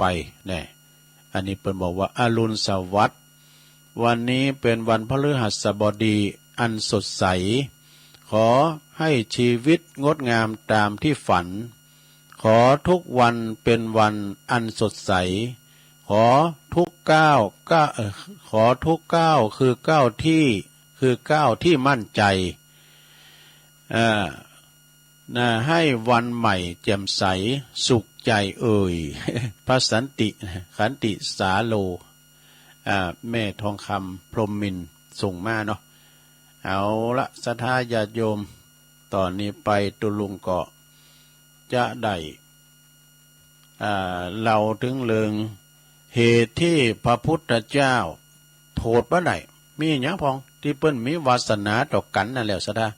ไปเนี่ยอันนี้เปิ้นบอกว่าอรุณสวัสดิ์วันนี้เป็นวันพฤหัสบดีอันสดใสขอให้ชีวิตงดงามตามที่ฝันขอทุกวันเป็นวันอันสดใสขอทุกก้าวขอทุกก้าวคือก้าวที่มั่นใจให้วันใหม่แจ่มใสสุขใจพระสันติขันติสาโลแม่ทองคำพรหมมินทร์ส่งมาเนาะเอาละศรัทธาญาติโยมตอนนี้ไปตุลุงก็จะได้เราถึงเรื่องเหตุที่พระพุทธเจ้าโพดบ่ได้มีหยังพองที่เปิ้นมีวาสนาต่อกันนั่นแหละศรัทธา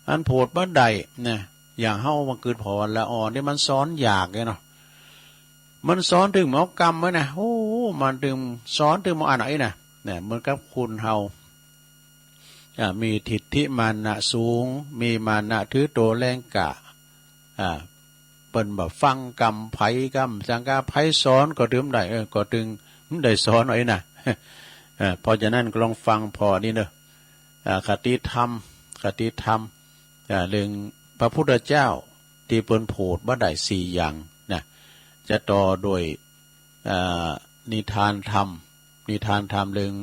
อันโพดบ่ได้เนี่ยอย่างเฮามันเกิดพอละอ่อนนี่มันซ้อนอยากเนาะมันซ้อนถึงหมอกรรมไว้นะโอ้มันถึงซ้อนถึงหมออันไหนนะเนี่ยเหมือนกับคุณเฮามีทิฏฐิมานะสูงมีมานะถือโตแรงกะเปิ้นแบบฟังกรรมไผกรรมสังกาไผสอนก็ถึงได้ก็ถึงได้สอนไว้นะเพราะฉะนั้นก็ลองฟังพอนี่เนอะคติธรรมเรื่องพระพุทธเจ้าที่เปิ้นโพดบ่ได้4อย่างนะจะต่อโดยนิทานธรรมเรื่อง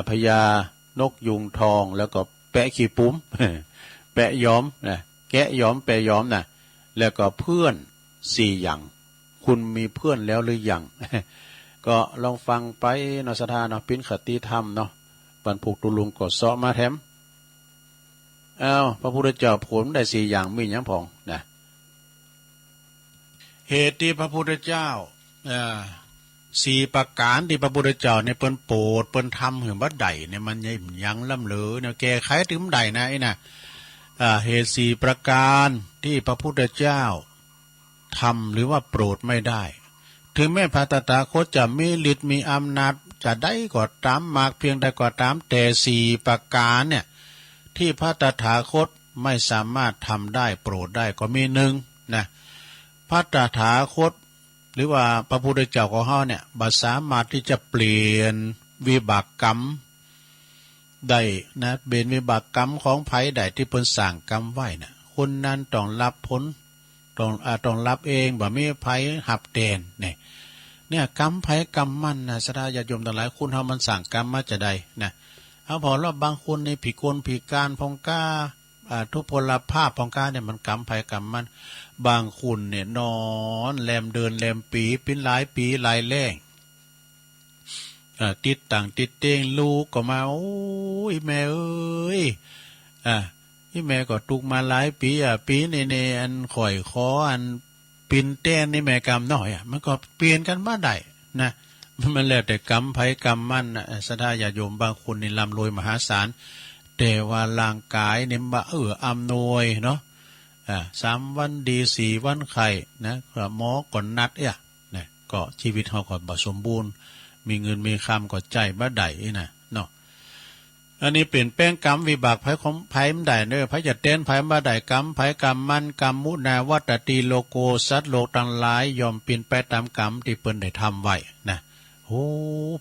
พญานกยุงทองแล้วก็แปะขี้ปุ้ม แปะย้อมนะแกะย้อมแปะย้อมนะแล้วก็เพื่อน4อย่างคุณมีเพื่อนแล้วหรือยัง ก็ลองฟังไปเนาะศรัทธาเนาะเป็นคติธรรมเนาะบรรพุกตุลุงก็เสาะมาแถมพระพุทธเจ้าผลได้4อย่างมีหยังพองนะเหตุที่พระพุทธเจ้า4ประการที่พระพุทธเจ้าเนี่ยเปิ้นโปรดเปิ้นทำเห็นว่าใดเนี่ยมันยังล่ำเหลือเนี่ยแก้ไขถึงใดนะไอ้น่ะเหตุ4ประการที่พระพุทธเจ้าทำหรือว่าโปรดไม่ได้ถึงแม้พระตถาคตจะมีฤทธิ์มีอำนาจจะได้ก็ตามมากเพียงใดก็ตามแต่4ประการเนี่ยที่พระตถาคตไม่สามารถทำได้โปรดได้ก็มี1นะพระตถาคตหรือว่าพระพุทธเจ้าของเฮาเนี่ยบ่สามารถที่จะเปลี่ยนวิบากกรรมได้นะเปลี่ยนวิบากกรรมของไผได้ที่เพิ่นสร้างกรรมไว้น่ะคนนั้นต้องรับผลต้องรับเองบ่มีไผหับแทนเนี่ยกรรมไผกรรมมันนะศรัทธาญาติโยมทั้งหลายคุณเฮามันสร้างกรรมมาจะได้นะเอาพอแล้วบางคนในพิกลพิการพองกาทุพพลภาพพองกาเนี่ยมันกรรมไผกรรมมันบางคนเนี่ยนอนแลมเดินแลมปีเป็นหลายปีหลายแล้งติดต่างติดเต้งลูกก็มาโอ้ยแม่เอ้ยนี่แม่ก็ตุกมาหลายปีปีในอันข่อยคออันปินเต้นนี่แม่กรรมน้อยมันก็เปลี่ยนกันมาได้นะมันแล้วแต่กรรมไผกรรมมันศรัทธาญาติโยมบางคนนี่ร่ำรวยมหาศาลแต่ว่าร่างกายเนี่ยบ่อำนวยเนาะ3 วันดี4 วันไข้นะหมอก่อนนัดเนี่ยก็ชีวิตเขาก็บ่สมบูรณ์มีเงินมีคำก็ใจบ่ได้นะเนาะอันนี้เปลี่ยนแปลงกรรมวิบากไผของไผมันได้เด้อไผจะเต้นไผบ่ได้กรรมไผกรรมมันกรรมมุนาวัตติโลโกสัตว์โลกทั้งหลายยอมเปลี่ยนไปตามกรรมที่เพิ่นได้ทำไว้นะโอ้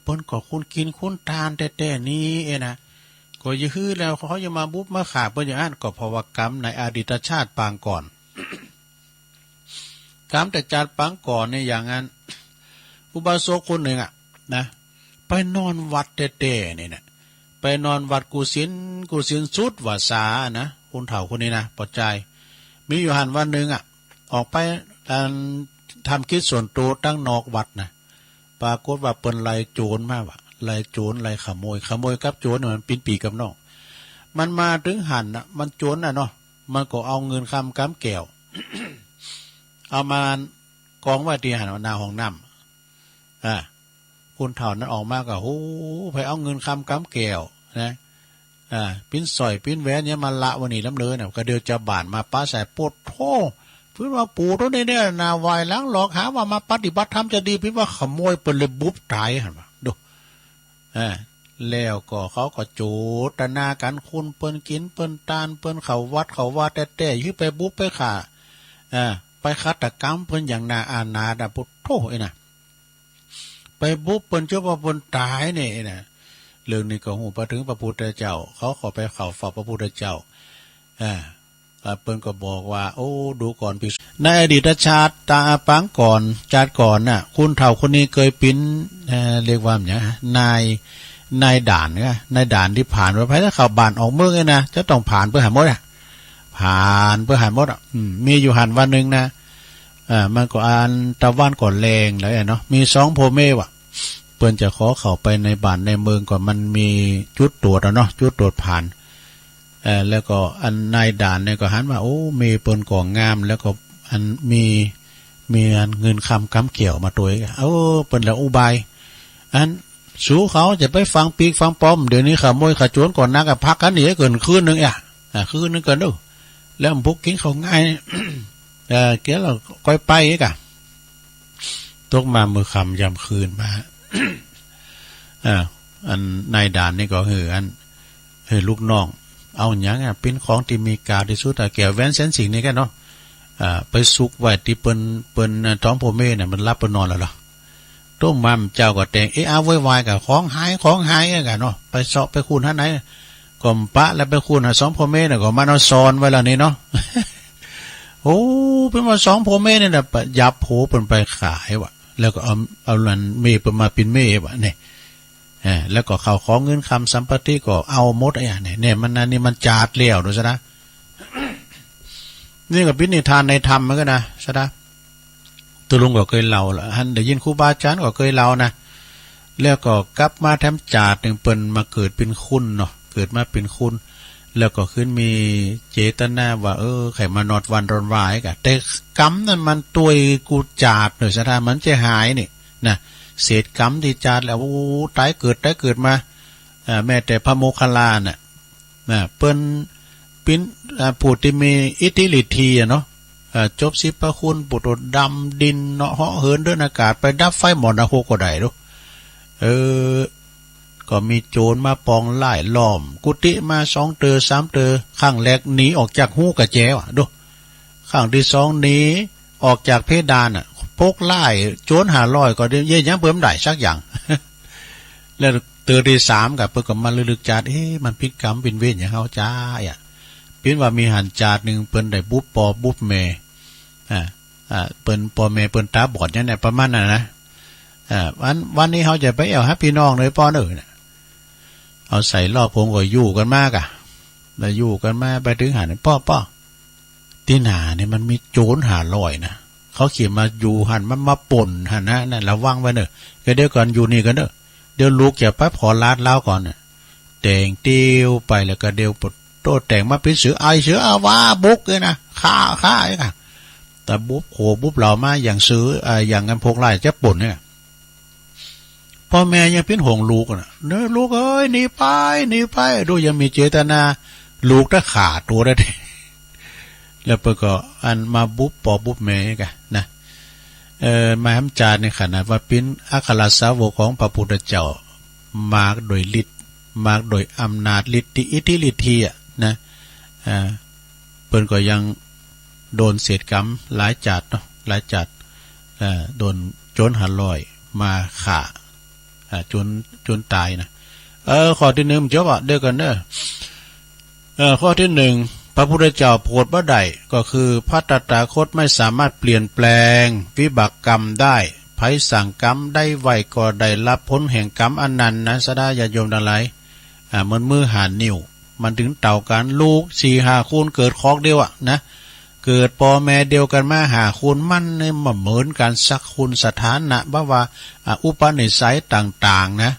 เพิ่นก็คุณกินคุณทานแต่นี้นะก็อย่าฮื้อแล้วเขาจะมาบุบมาขาเปิ้นอย่างนั้นก็เพราะว่ากรรมในอดีตชาติปางก่อน กรรมแต่ชาติปางก่อนเนี่ยอย่างนั้นอุบาสกคนหนึ่งนะไปนอนวัดแต่นี่นะไปนอนวัดกุศิลสุดวาสานะคนเฒ่าคนนี้นะปลอดใจมีอยู่หันวันหนึ่งออกไปทำกิจส่วนตัวตั้งนอกวัดนะปรากฏว่าเปิ้นไล่โจรมาว่ะไล่โจรไล่ขโมยกับโจรมันปีนปีกับน้องมันมาถึงหันมันโจรเนาะมันก็เอาเงินคำกำแก้ว เอามากองไว้ที่หันหน้าห้องน้ำคนเฒ่านั้นออกมาก็โอ้ไปเอาเงินคำกำแก้วนะปิ้นสอยปิ้นแหวนเนี่ยมาละวันนี้ล้ำเลยเนี่ยก็เดียวจะบานมาป้าใส่ปวดโธ่เพื่อว่าปู่ตัวนี้เนี่ยนาวายล้างหลอกหาว่ามาปฏิบัติธรรมจะดีเพื่อว่าขโมยเปิดเลยบุบตายหันมาดูแล้วก็เขาก็โจตนากันคุณเปิ้นกินเปิ้นตานเปิ้นเขาวัดแต่ยื้อไปบุบไปขาไปฆาตกรรมเปิ้นอย่างนาอาณาดาพุทโธนะ ไปบุบเปิ้นเจ้าว่าเปิ้นตายนี่นะเรื่องนี้ก็หูไปถึงพระพุทธเจ้าเขาขอไปเข้าเฝ้าพระพุทธเจ้าเปิ้นก็บอกว่าโอ้ดูก่อนพิสุในอดีตชาติตาปางก่อนชาติก่อนน่ะคุณเฒ่าคนนี้เคยเป็นเรียกว่าอย่างนายด่านเนี่ยนายด่านที่ผ่านไปถ้าเข้าบ้านออกเมืองเลยนะจะต้องผ่านเพื่อหาหมดผ่านเพื่อหาหมดมีอยู่หันวันนึงนะมันก็อันตะวันก่อนแรงแล้วเนาะมี2พ่อแม่ว่ะเปิ้นจะขอเข้าไปในบ้านในเมืองก่อนมันมีจุดตรวจเนาะจุดตรวจผ่านแล้วก็อันนายด่านเนี่ยก็หันมาโอ้มีเปิ้นก่องามแล้วก็อันมีอันเงินคำเกี่ยวมาตัวเอ้เปิ้นแล้วอุบายอันสู้เขาจะไปฟังปีกฟังป้อมเดี๋ยวนี้ขโมยขจรก่อนนักพักกันหนีเกินคืนนึงคืนนึงเกินดูแล้วพวกกินเขาง่ายเกี่ยวเราก้อยไปกะตกมามือคำยำคืนมา อันนายด่านนี่ก็คืออันลูกน้องเอาอย่างเป็นของที่มีกาที่สุดแก้วแว่นเส้นสิ่งนี้กันเนาะไปซุกไว้ที่เปิ้นท้องพ่อแม่เนี่ยมันรับไปนอนแล้วหรอต้มมัมเจ้าก็แต่งเอาไว้วายกับของหายกันเนาะไปเสาะไปคูนท่านไหนก่อมปะแล้วไปคูนสองพ่อแม่เนี่ยก็มาเอาซอนไว้แล้วนี่เนาะ โอ้เป็นมา2พ่อแม่เนี่ยนะยับโผเป็นไปขายว่ะแล้วก็เอาลันเมย์เป็นมาเป็นเมย์ว่ะเนี่ยแล้วก็เขาของเงินคำสัมปติก็เอาหมดเนี่ยมันนั่นนี่มันจาดเลี้ยวดูซะนะ นี่ก็เป็นนิทานในธรรมเหมือนกันนะซะนะตัวลุงก็เคยเล่าละฮันได้ยินครูบาอาจารย์ก็เคยเล่านะแล้วก็กลับมาแถมจาดหนึ่งเปิ้นมาเกิดเป็นคุณเนาะเกิดมาเป็นคุณแล้วก็ขึ้นมีเจตนาว่าไขมานอดวันรอนวายกะแต่กรรมนั่นมันตัวกูจาดหน่อยซะนะมันจะหายนี่นะเศษกรรมที่จาดแล้วตายเกิดมาแม้แต่พระโมคคัลลาน่ะเปิ้นปิ้นผู้ที่มีอิทธิฤทธิ์เนาะจบ10 พระคุณปุถุดำดินเนาะเหาะเหินเดินอากาศไปดับไฟหมอนะโคก็ได้ดูก็มีโจรมาปองไล่ล้อมกุฏิมา2 เตอ3 เตอข้างแรกหนีออกจากหูกระแจวดูข้างที่2หนีออกจากเพดานพกไล่โจร500ก็เยอะยังเพิ่มได้สักอย่าง แล้วเตอที่3กับเพิ่นก็มาลึกๆจาดมันพิกรรมเป็นเวรอย่างเฮาจ้าเป็นว่ามีหันจาดนึงเปิ้นได้บุบปอบุบแม่เปิ้นปอแม่เปิ้นตาบอดอย่างนั้นประมาณนั้นนะวันนี้เฮาจะไปเอาหาพี่น้องเลยป้อเด้อเอาใส่รอบผมก็อยู่กันมากแล้วอยู่กันมาไปถึงหาป้อที่หนาเนี่ยมันมีโจร500นะเขาเขียนมาอยู่หันมันมาป่นหันนะนั่นระวังไว้เด้อก็เดี๋ยวก่อนอยู่นี่กันเด้อเดี๋ยวลูกจะไปขอลาดเล่าก่อนแต่งเตียวไปแล้วก็เดี๋ยวปดโตแต่งมาเป็นเสือเอาว่าบุกเลยนะฆ่าไอ้ค่ะแต่บุบโขบุบเหล่ามาอย่างซื้ออย่างกันพกไล่จะป่นเนี่ยพ่อแม่ยังเป็นห่วงลูกนะเนื้อลูกเอ้ยหนีไปดูยังมีเจตนาลูกถ้าขาดตัวได้ แล้วเปิดก็อันมาบุบปอบุบแม่กันนะมาทำจานในขณะว่าเป็นอัครสาวกของพระพุทธเจ้ามาโดยฤทธิ์มาโดยอำนาจฤทธิอิทธิฤทธินะเปิดก็ยังโดนเศษกรรมหลายจัดเนาะหลายจัดโดนโจร500มาฆ่าจนตายนะข้อที่1เจ้าว่าเดียวกันเด้อข้อที่1พระพุทธเจ้าโปรดบ่ได้ก็คือพระตถาคตไม่สามารถเปลี่ยนแปลงวิบากกรรมได้ไผสั่งกรรมได้ไวก็ได้รับผลแห่งกรรมอันนั้นนะสดาญาโยมทั้งหลายมันมือหานิ้วมันถึงเต่ากันลูก4-5คูณเกิดคอกเดียวนะเกิดพ่อแม่เดียวกันมาหาคุณมันเนี่ยมาเหมือนกันสักคุณสถานะบ่าว่าอุปนิสัยต่างๆนะ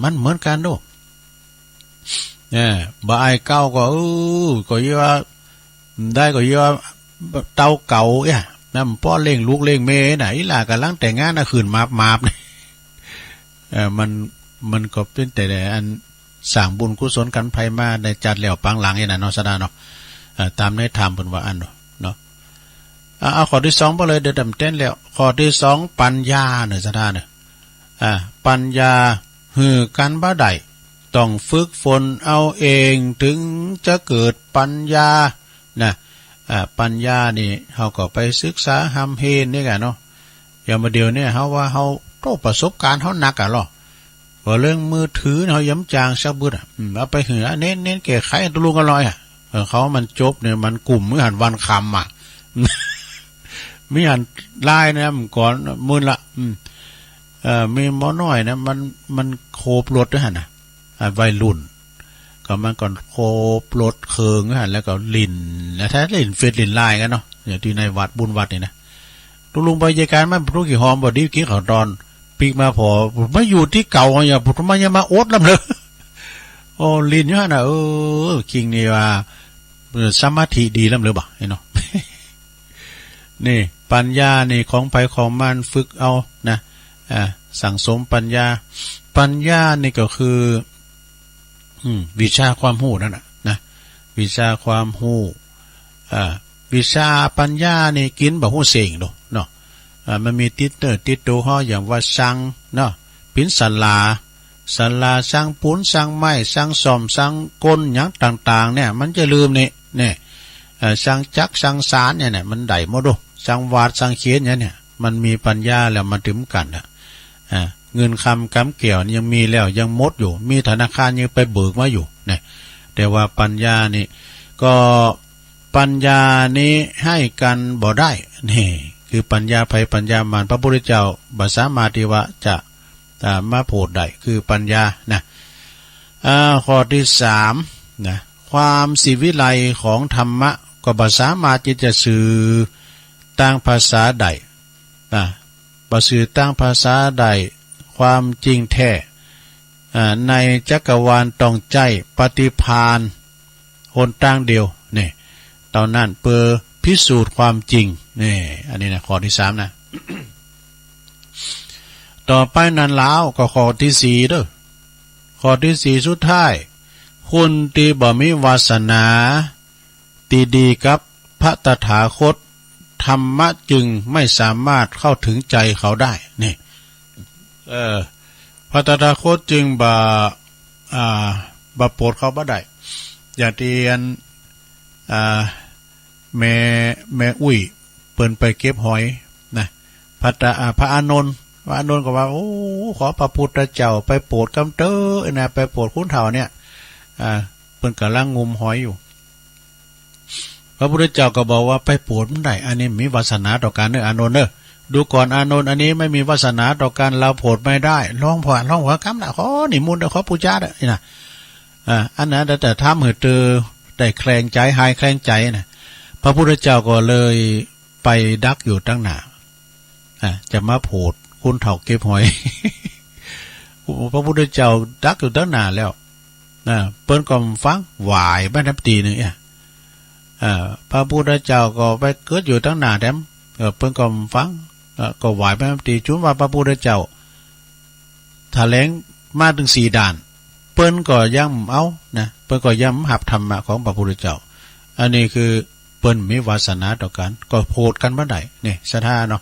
มันเหมือนกันดูบ่ไอ้เก้าก็ก็เยอะได้ก็เยอะเต้าเก่าน้ำป้อเล่งลูกเล่งเมย์ไหนล่ะกำลังแต่งงานนะขืนมาบมันก็เป็นแต่อันสั่งบุญกุศลกันไผมาได้จัดแล้วปังหลังนี่นะเนาะสดาเนาะตามในธรรมเพิ่นว่าอันเนาะเอาข้อที่2ไปเลยเดี๋ยวดำเต้นแล้วข้อที่2ปัญญาเนี่ยสดาเนี่ยปัญญาหือกันบ่ได้ต้องฝึกฝนเอาเองถึงจะเกิดปัญญานะปัญญานี่เฮาก็ไปศึกษาหำเฮนนี่กันเนาะ อย่างมาเดียวเนี่ยเขาว่าเขาโตประสบการณ์เขาหนักอ่ะหรอว่าเรื่องมือถือเขาย้ำจางซักบึดอ่ะเอาไปหือเน้นแก่ไขตัวลุงก็ลอยอ่ะเขามันจบเนี่ยมันกลุ่มมือหันวันคำอ่ะมีหันไล่นะมันก่อนมือละมีหมอน้อยนะมันโคบรถด้วยหันนะวัยรุ่นก็มันก่อนโคบรถเคืองด้วยหันแล้วก็ลินนะถ้าลินเฟซลินไล่กันเนาะอย่างที่ในวัดบุญวัดนี่นะลุงไปยการมันรู้กี่หอมบอดีกี่เขาดอนปีกมาพอไม่อยู่ที่เก่าอย่าพุทธมาอย่ามาโอ๊ตลำเลยโอ้ลินอยู่นะคิงนี่ว่าสมาธิดีลำเลยบ่เนาะนี่ปัญญานี่ของไปของมันฝึกเอานะสั่งสมปัญญานี่ก็คือวิชาความรู้นั่นนะวิชาความรู้วิชาปัญญานี่กินบ่ฮู้เสียงเนาะมันมีติดตัวห่ออย่างว่าสังเนาะปินศาลาสังปูนสังไม้สังซ่อมสังก้นหยังต่างๆเนี่ยมันจะลืมนี่สังจักสังสารเนี่ยมันได้หมดดูสังวาดสังเขียนเนี่ยมันมีปัญญาแล้วมันถึงกันเงินคำกำเกี่ยวยังมีแล้วยังมดอยู่มีธนาคารยังไปเบิกมาอยู่เนี่ยแต่ว่าปัญญานี่ก็ปัญญานี้ให้กันบ่ได้นี่คือปัญญาภัยปัญญามารพระพุทธเจ้าบาสามารถที่ว่าจะมาโพดได้คือปัญญานะข้อที่3นะความสิวิไลของธรรมะก็บาสามารถที่จะสื่อตั้งภาษาใดบาสื่อตั้งภาษาใดความจริงแท้ในจักรวาลต้องใจปฏิภาณหนตั้งเดียวนี่ตอนนั้นเพื่อพิสูจน์ความจริงนี่อันนี้นะข้อที่3นะ ต่อไปนั้นแล้วก็ข้อที่4เด้อข้อที่4สุดท้ายคนที่บ่มีวาสนาตีดีกับพระตถาคตธรรมะจึงไม่สามารถเข้าถึงใจเขาได้นี่พระตถาคตจึงบ่โปรดเขาบ่ได้อย่างที่แม่อุ้ยเปิ้นไปเก็บหอยนะพระอานนท์ก็ว่าโอ้ขอพระพุทธเจ้าไปโปรดกำเตอนะไปโปรดคุณเฒ่าเนี่ยเปิ้นกำลังงมหอยอยู่พระพุทธเจ้าก็บอกว่าไปโปรดมันได้อันนี้มีวาสนาต่อการเด้ออานนท์เด้อดูก่อนอานนท์อันนี้ไม่มีวาสนาต่อการเราโปรดไม่ได้ลองหัวกำนะขอนิมนต์ขอปูชาเด้อนี่นะอันนั้นแต่ทำให้เจอได้แคลงใจหายแคลงใจนะพระพุทธเจ้าก็เลยไปดักอยู่ตั้งหน้าจะมาโปรดคุณเฒ่าเก็บหอย พระพุทธเจ้าดักอยู่ตั้งหน้าแล้วเปิ้นก็ฟังหวายบ้านน้ำตีนึงพระพุทธเจ้าก็ไปเกิดอยู่ตั้งหน้าแถมเปิ้นก็ฟังก็หวายบ้านน้ำตีจุนว่าพระพุทธเจ้าแถลงมาถึง4ด่านเปิ้นก็ย้ำเอานะเปิ้นก็ย้ำหับธรรมะของพระพุทธเจ้าอันนี้คือเปิ้นมีวาสนาต่อกันก็โพดกันบ่ได้นี่ศรัทธาเนาะ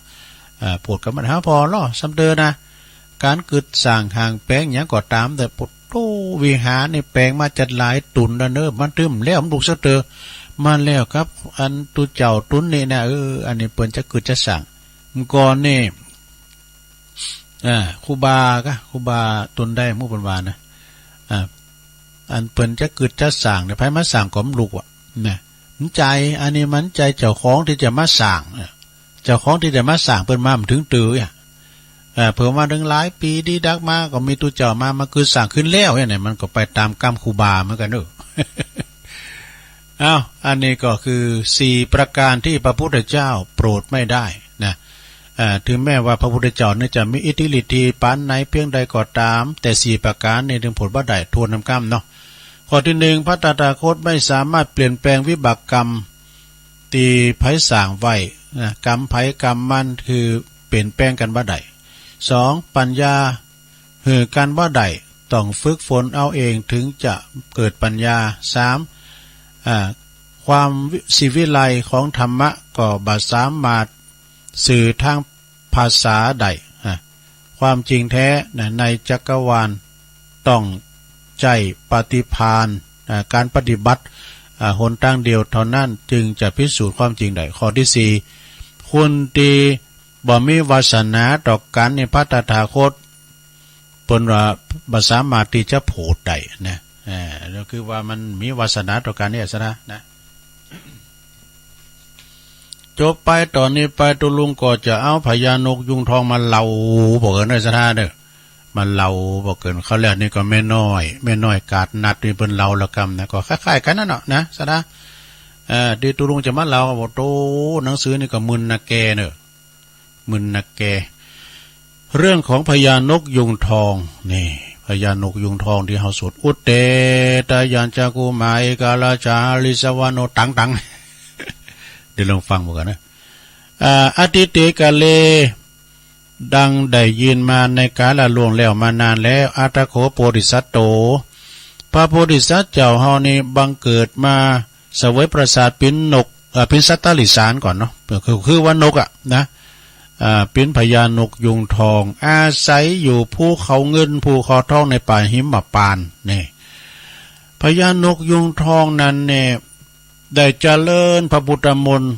โพดกันบ่ได้พอล้อสำเดินนะการกึดสร้างห่างแปลงหยังก็ตามแต่ปุตโตวิหารนี่แปลงมาจัดหลายตุนเด้อมันตึมแล้วมันลูกซะเตอมันแล้วครับอันตุเจ้าตุนนี่นะอันนี้เปิ้นจะกึดจะสร้างก่อนนี่ครูบาตุนได้หมู่เพิ่นว่านะอันเปิ้นจะกึดจะสร้างเนี่ยไผมาสร้างก็มลูกนะมันใจอันนี้มันใจเจ้าของที่จะมาสร้างเจ้าของที่จะมาสร้างเปิ้นมาถึงตื้อเพิ่มมาถึงหลายปีดีดักมาก็มีตุเจ้ามาคือสร้างขึ้นแล้วเนี่ยมันก็ไปตามกรรมครูบาเหมือนกันเด้ออันนี้ก็คือ4ประการที่พระพุทธเจ้าโปรดไม่ได้นะถึงแม้ว่าพระพุทธเจ้าเนี่ยจะมีอิทธิฤทธิ์ปานไหนเพียงใดก็ตามแต่4ประการนี้ถึงผลบ่ได้ทวนนำกรรมเนาะข้อที่1พระตถาคตไม่สามารถเปลี่ยนแปลงวิบากกรรมตีไผสร้างไว้กรรมไผกรรมมันคือเปลี่ยนแปลงกันบ่ได้2ปัญญาการบ่ได้ต้องฝึกฝนเอาเองถึงจะเกิดปัญญา3ความสิวิไลของธรรมะก็บ่สามารถสื่อทางภาษาใดความจริงแท้ในจักรวาลต้องใจปฏิภาณการปฏิบัติหนทางเดียวเท่านั้นจึงจะพิสูจน์ความจริงได้ข้อที่4คนที่บ บ่มีวาสนาต่อกันในพระตถาคตเปิ้นว่าบ่สามารถที่จะโผดได้นะแล้วคือว่ามันมีวาสนาต่อกันเนี่ยซะนะจบไปตอนนี้ไปตุลุงก็จะเอาพญานกยุงทองมาเล่าบอกกันได้ซะเด้อมาเล่าบอกเกินเขาแล้วนี่ก็แม่น้อยกาดนัดนี่เปิ้นเล่าละกรรมนะก็คล้ายๆกันนั่นเนาะนะซะนะดีตุลุงจะมาเล่าบอกโตหนังสือนี่ก็มึนนะแกเนอะมึนนะแกเรื่องของพญานกยุงทองนี่พญานกยุงทองที่เฮาสวดอุตเตตยานจักุมาเอกาลาจาลิสวานโนตังเดี๋ยวลองฟังกันนะอติเตกะเลดังได้ยินมาในกาลล่วงแล้วมานานแล้วอัตโขโพธิสัตโตพระโพธิสัตว์เจ้าเฮานี่บังเกิดมาเสวยประสาทเป็นนกเป็นสัตตลิสานก่อนเนาะคือว่านกนะเป็นพญานกยุงทองอาศัยอยู่ภูเขาเงินภูเขาทองในป่าหิมพานต์นี่พญานกยุงทองนั้นเนี่ยได้เจริญพระพุทธมนต์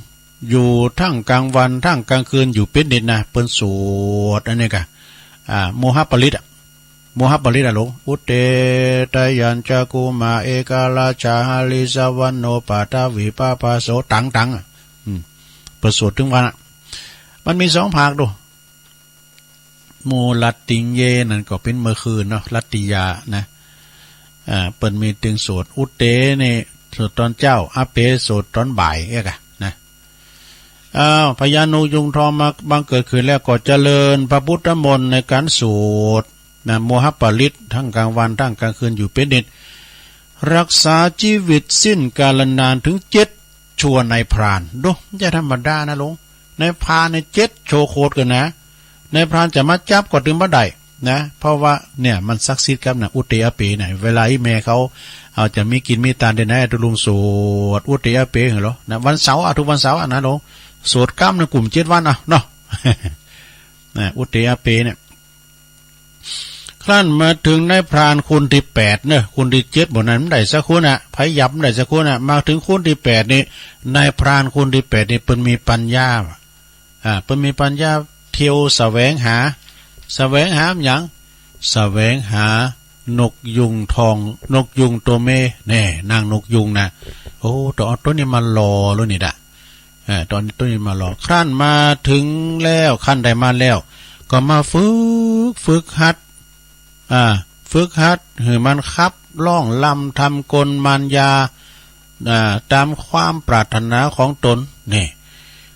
อยู่ทั้งกลางวันทั้งกลางคืนอยู่เป็นนิดนะเปิ้นสวดอันนี้กะโมหปริตหลงอุเตตยัญจกุมาเอกาลาจาลิสวรรณโนปาตาวิปาปาโสตังเปิ้นสวดถึงวันมันมี2ภาคดูโมลัตติงเยนั่นก็เป็นเมื่อคืนเนาะลัตติยานะเปิ้นมีตึงสวดอุเตนี่สวดตอนเจ้าอาเปสวดตอนบ่ายเอกะนะพญานกยุงทองมาบังเกิดขึ้นแล้วก็เจริญพระพุทธมนต์ในการสวดนะโมหปริตทั้งกลางวันทั้งกลางคืนอยู่เป็นนิดรักษาชีวิตสิ้นกาลนานถึง7ชั่วในพรานดูจะธรรมดานะลงในพรานใน7โชโคตกันนะในพรานจะมาจับก็ถึงบ่ได้นะเพราะว่าเนี่ยมันศักดิ์สิทธิ์ครับนะอุเตอเปเนี่ยเวลาแม่เขาเอาจะมีกินมีตานได้ไหนตุลุงสวดอุเตอเปเหรอนะวันเสาร์ทุกวันเสาร์นะลงสวดกล้ามในกลุ่ม7วันเนาะนะอุเตอเปเนี่ยครั้นมาถึงในพรานคุณที่8เนี่ยคุณที่7บ่นั้นได้สักคนพยับได้สักคนมาถึงคุณที่8นี่ในพรานคุณที่8นี่เพิ่นมีปัญญาเพิ่นมีปัญญาเที่ยวแสวงหาอย่างแสวงหานกยุงทองนกยุงตัวเมแน่นางนกยุงนะโอ้ตัวนี้มารอแล้วนี่ด่ะตอนนี้ตัวนี้มารอครั้นมาถึงแล้วขั้นใดมาแล้วก็มาฝึกหัดให้มันคับล่องลำทำกลมารยาตามความปรารถนาของตนนี่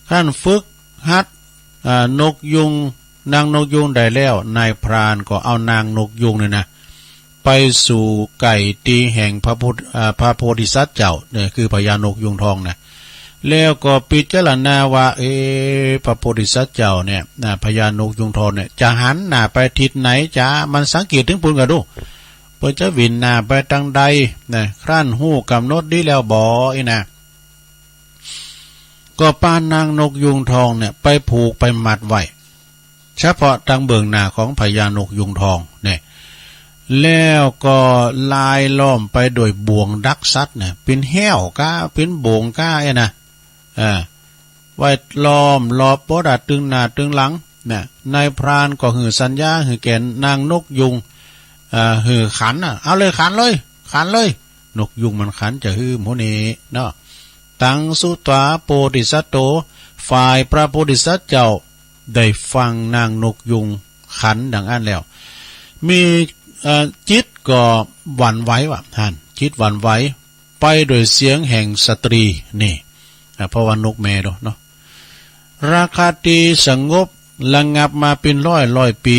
ขั้นฝึกหัดนกยุงนางนกยุงได้แล้วนายพรานก็เอานางนกยุงเนี่ยนะไปสู่ไก่ตีแห่งพระโพธิสัตว์เจ้าเนี่ยคือพญานกยุงทองนะแล้วก็พิจารณาว่าพระโพธิสัตว์เจ้าเนี่ยพญานกยุงทองเนี่ยจะหันหน้าไปทิศไหนจะมันสังเกตถึงปุ่นกันดูเพื่อจะวินหน้าไปทางใดนะครั้นหู้กำหนดดีแล้วบ่นะก็ปานนางนกยุงทองเนี่ยไปผูกไปมัดไว้เฉพาะทางเบื้องหน้าของพญานกยุงทองเนี่ยแล้วก็ลายล้อมไปโดยบ่วงดักสัตว์เนี่ยเป็นแห้วก้าเป็นบ่วงก้านะไว้ล้อมรอบบ่ดัดตึงหน้าตึงหลังเนี่ยนายพรานก็หือสัญญาหือแก่นางนกยุงหือขันเอาเลยขันเลยนกยุงมันขันจะหือโมนีเนาะตังสุตวาโพธิสัตโตฝ่ายพระโพธิสัตว์เจ้าได้ฟังนางนกยุงขันดังอันแล้วมีจิตก็หวั่นไหวว่ะท่านจิตหวั่นไหวไปโดยเสียงแห่งสตรีนี่เพราะว่านกแม่เนาะราคาตีสงบระงับมาเป็นร้อยปี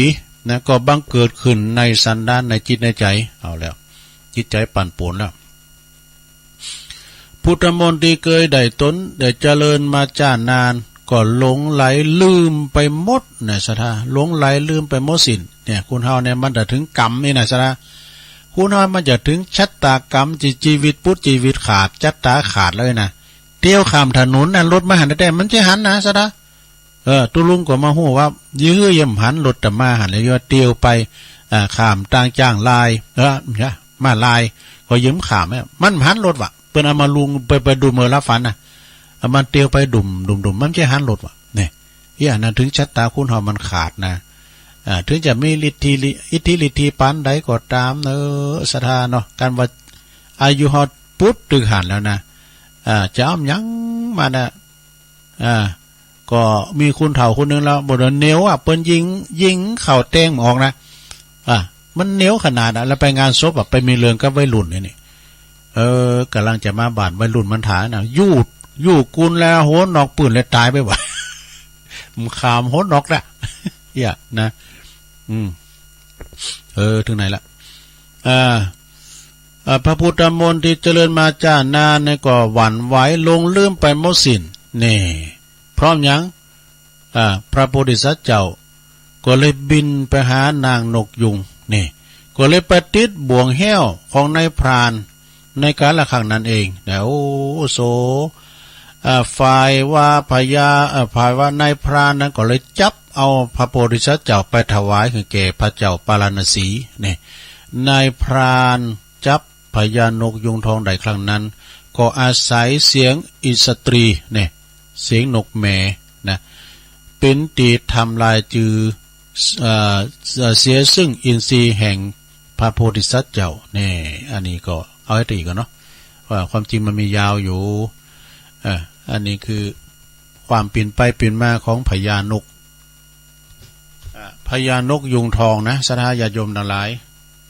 นะก็บังเกิดขึ้นในสันดานในจิตในใจเอาแล้วจิตใจปั่นป่วนแล้วพุทธมนต์ที่เคยได้ตนได้เจริญมาจ้านานก็หลงไหลลืมไปหมดเนี่ยสถาหลงไหลลืมไปหมดสิ้นเนี่ยคุณเฮาเนี่ยมันจะถึงกรรมนี่นะสถาคุณเฮามันจะถึงชัตตากรรมชีวิตพุทธชีวิตขาดชัตตาขาดเลยนะเที่ยวข้ามถนนน่ะรถมาหันได้มันจะหันนะสถาตุลุงก็มาฮู้ว่ายื้อเยี่ยมหันรถแต่มาหันเลยว่าเที่ยวไปข้ามต่างจ้างลายมาลายก็ยืมข้ามมันหันรถว่ะเปิ้นเอามาลุงไปดูเมื่อละฝันน่ะมันเตียวไปดุ่มมันจะหันรถว่ะเนี่ย นะถึงชะตาคุณเฮามันขาดนะถึงจะมีอิทธิฤทธิปานใดก็ตามเนอะศรัทธาเนาะการว่าอายุฮอดปุ๊บตึกหันแล้วนะจะอ้อมยังมานะก็มีคุณเฒ่าคนนึงแล้วบ่ได้เหนียวเปิ้นยิงเข่าแต้งออกนะมันเหนียวขนาดแล้วไปงานศพไปมีเรื่องกับวัยรุ่นนี่กำลังจะมาบ้านวัยรุ่นมันถานะยู่กุนแล้วโหนอกปืนเลยตายไปว่ะมันขามโหนอกละนะถึงไหนละพระพุทธมนต์ที่เจริญมาจ้านานในก็หวั่นไหวลงลืมไปหมดสิ้นนี่พร้อมยังพระโพธิสัตว์เจ้าก็เลยบินไปหานางนกยุงนี่ก็เลยไปติดบ่วงแห้วของนายพรานในกาลครั้งนั้นเองแต่โอ้โสฝ่ายว่าพญาฝ่ายว่านายพรานนั้นก็เลยจับเอาพระโพธิสัตว์เจ้าไปถวายคือแก่พระเจ้าปาราณสีนี่นายพรานจับพญานกยุงทองใดครั้งนั้นก็อาศัยเสียงอิสตรีเนี่ยเสียงนกแม่นะเป็นตีทำลายจือเสียซึ่งอินทรีย์แห่งพระโพธิสัตว์เจ้านี่อันนี้ก็เอาให้ตีกันเนาะว่าความจริงมันมียาวอยู่อันนี้คือความเปลี่ยนไปเปลี่ยนมาของพญานกยุงทองนะศรัทธาญาติโยมทั้งหลาย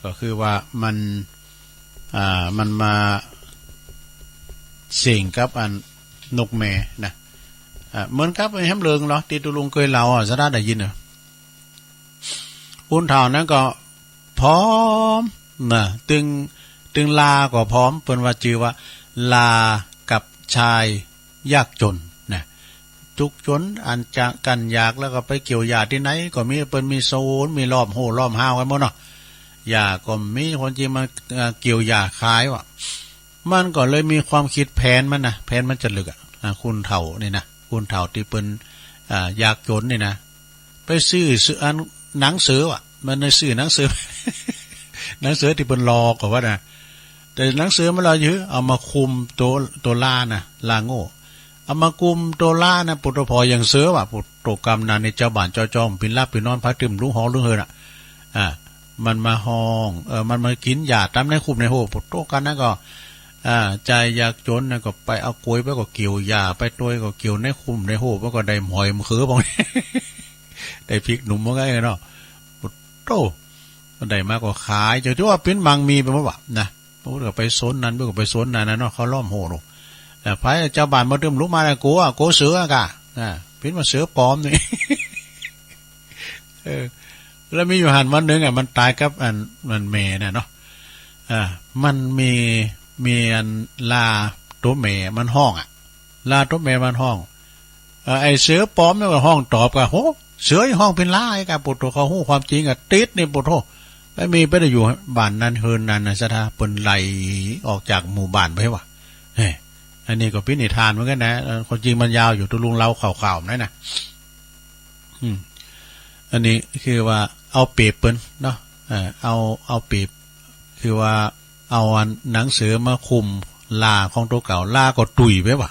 ก็คือว่ามันมาเสี่งกับอันนกแม่นะเหมือนกับไอ้แฮมเลิงเหรอตีตุลุงเคยเล่าศรัทธาได้ยินเหรอคุณเฒ่านั้นก็พร้อมนะตึงลาก็พร้อมเปิ้นว่าชื่อว่าลากับชายยากจนนะจุกจนอันจะกันอยากแล้วก็ไปเกี่ยวหญ้าที่ไหนก็มีเปิ้นมีโซนมีล้อมโหล้อมห้าวกันหมดเนาะหญ้าก็มีคนที่มาเกี่ยวหญ้าขายว่ะมันก็เลยมีความคิดแผนมันนะแผนมันจะลึกคุณเฒ่านี่นะคุณเฒ่าที่เปิ้นยากจนนี่นะไปซื้ออันหนังสือว่ะมันในซื้อหนังสือ หนังสือที่เปิ้นรอก็ว่านะแต่หนังสือมันรออยู่เอามาคุมตัวล่านะลาโง่เอามาคุมตัวล่านะปุตตพออย่างเสือว่ะปุตตกรรมนั้นในเจ้าบ้านเจ้าจอมปินลาบปินนอนพระตึมลุงหอลุงเฮน่ะมันมาห้องมันมากินหญ้าตามในคุมในโหปุตตกันนั้นก็ใจอยากจนนะก็ไปเอากล้วยไปก็เกี่ยวหญ้าไปตัวก็เกี่ยวในคุมในโหมันก็ได้หอยมะเขือบางได้พริกหนุ่มมันก็ไงเนาะปุตโตได้มากกว่าขายจะที่ว่าเป็นมังมีไปมั้งวะนะพวกเราไปโซนนั้นพวกเราไปโซนนั้นเนาะเขาล้อมโหดพายเจ้าบ้านมาดึมลุกมาเลยโกเสือกะเป็นมาเสือปลอมนี่ แล้วมีอยู่หันวันหนึ่งมันตายกับมันเมย์เนาะมันมีอันลาตัวเมย์มันห้องลาตัวเมย์มันห้องไอเสือปลอมนี่ก็ห้องตอบกันโหเสือห้องเป็นลาไอ้กันปุตโตเขาหู้ความจริงติดนี่ปุตโตไม่มีไปได้อยู่บ้านนั้นเฮินนั้นนะสถาปนไหลออกจากหมู่บ้านไปวะอันนี้ก็พินิทานเหมือนกันนะคนจริงมันยาวอยู่ตัวลุงเราข่าวๆนั่นนะอันนี้คือว่าเอาเปรียบเปิ้นเนาะเอาเปรียบคือว่าเอาหนังสือมาคุมลาของตัวเก่าลาก็ตุยไปวะ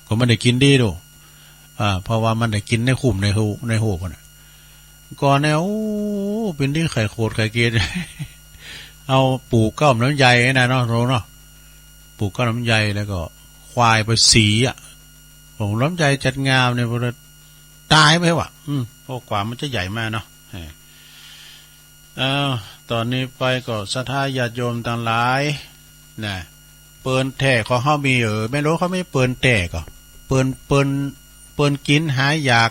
ก็ไม่ได้กินดีดูเพราะว่ามันได้กินในคุมในหูมันก่อนเนี่ยโอ้เป็นที่ไข่โคตรไข่เกศเอาปลูกก้อมน้ำใยนะเนาะเนาะปลูกก้อมน้ำใยแล้วก็ควายไปสีผมล้มใจจัดงามเนี่ยพอตายไปวะเพราะความมันจะใหญ่มากเนาะตอนนี้ไปก็ศรัทธาญาติโยมต่างหลายนะเปิลแท้ของเขามีไม่รู้เขาไม่เปิลแท้ก็เปิลกินหายอยาก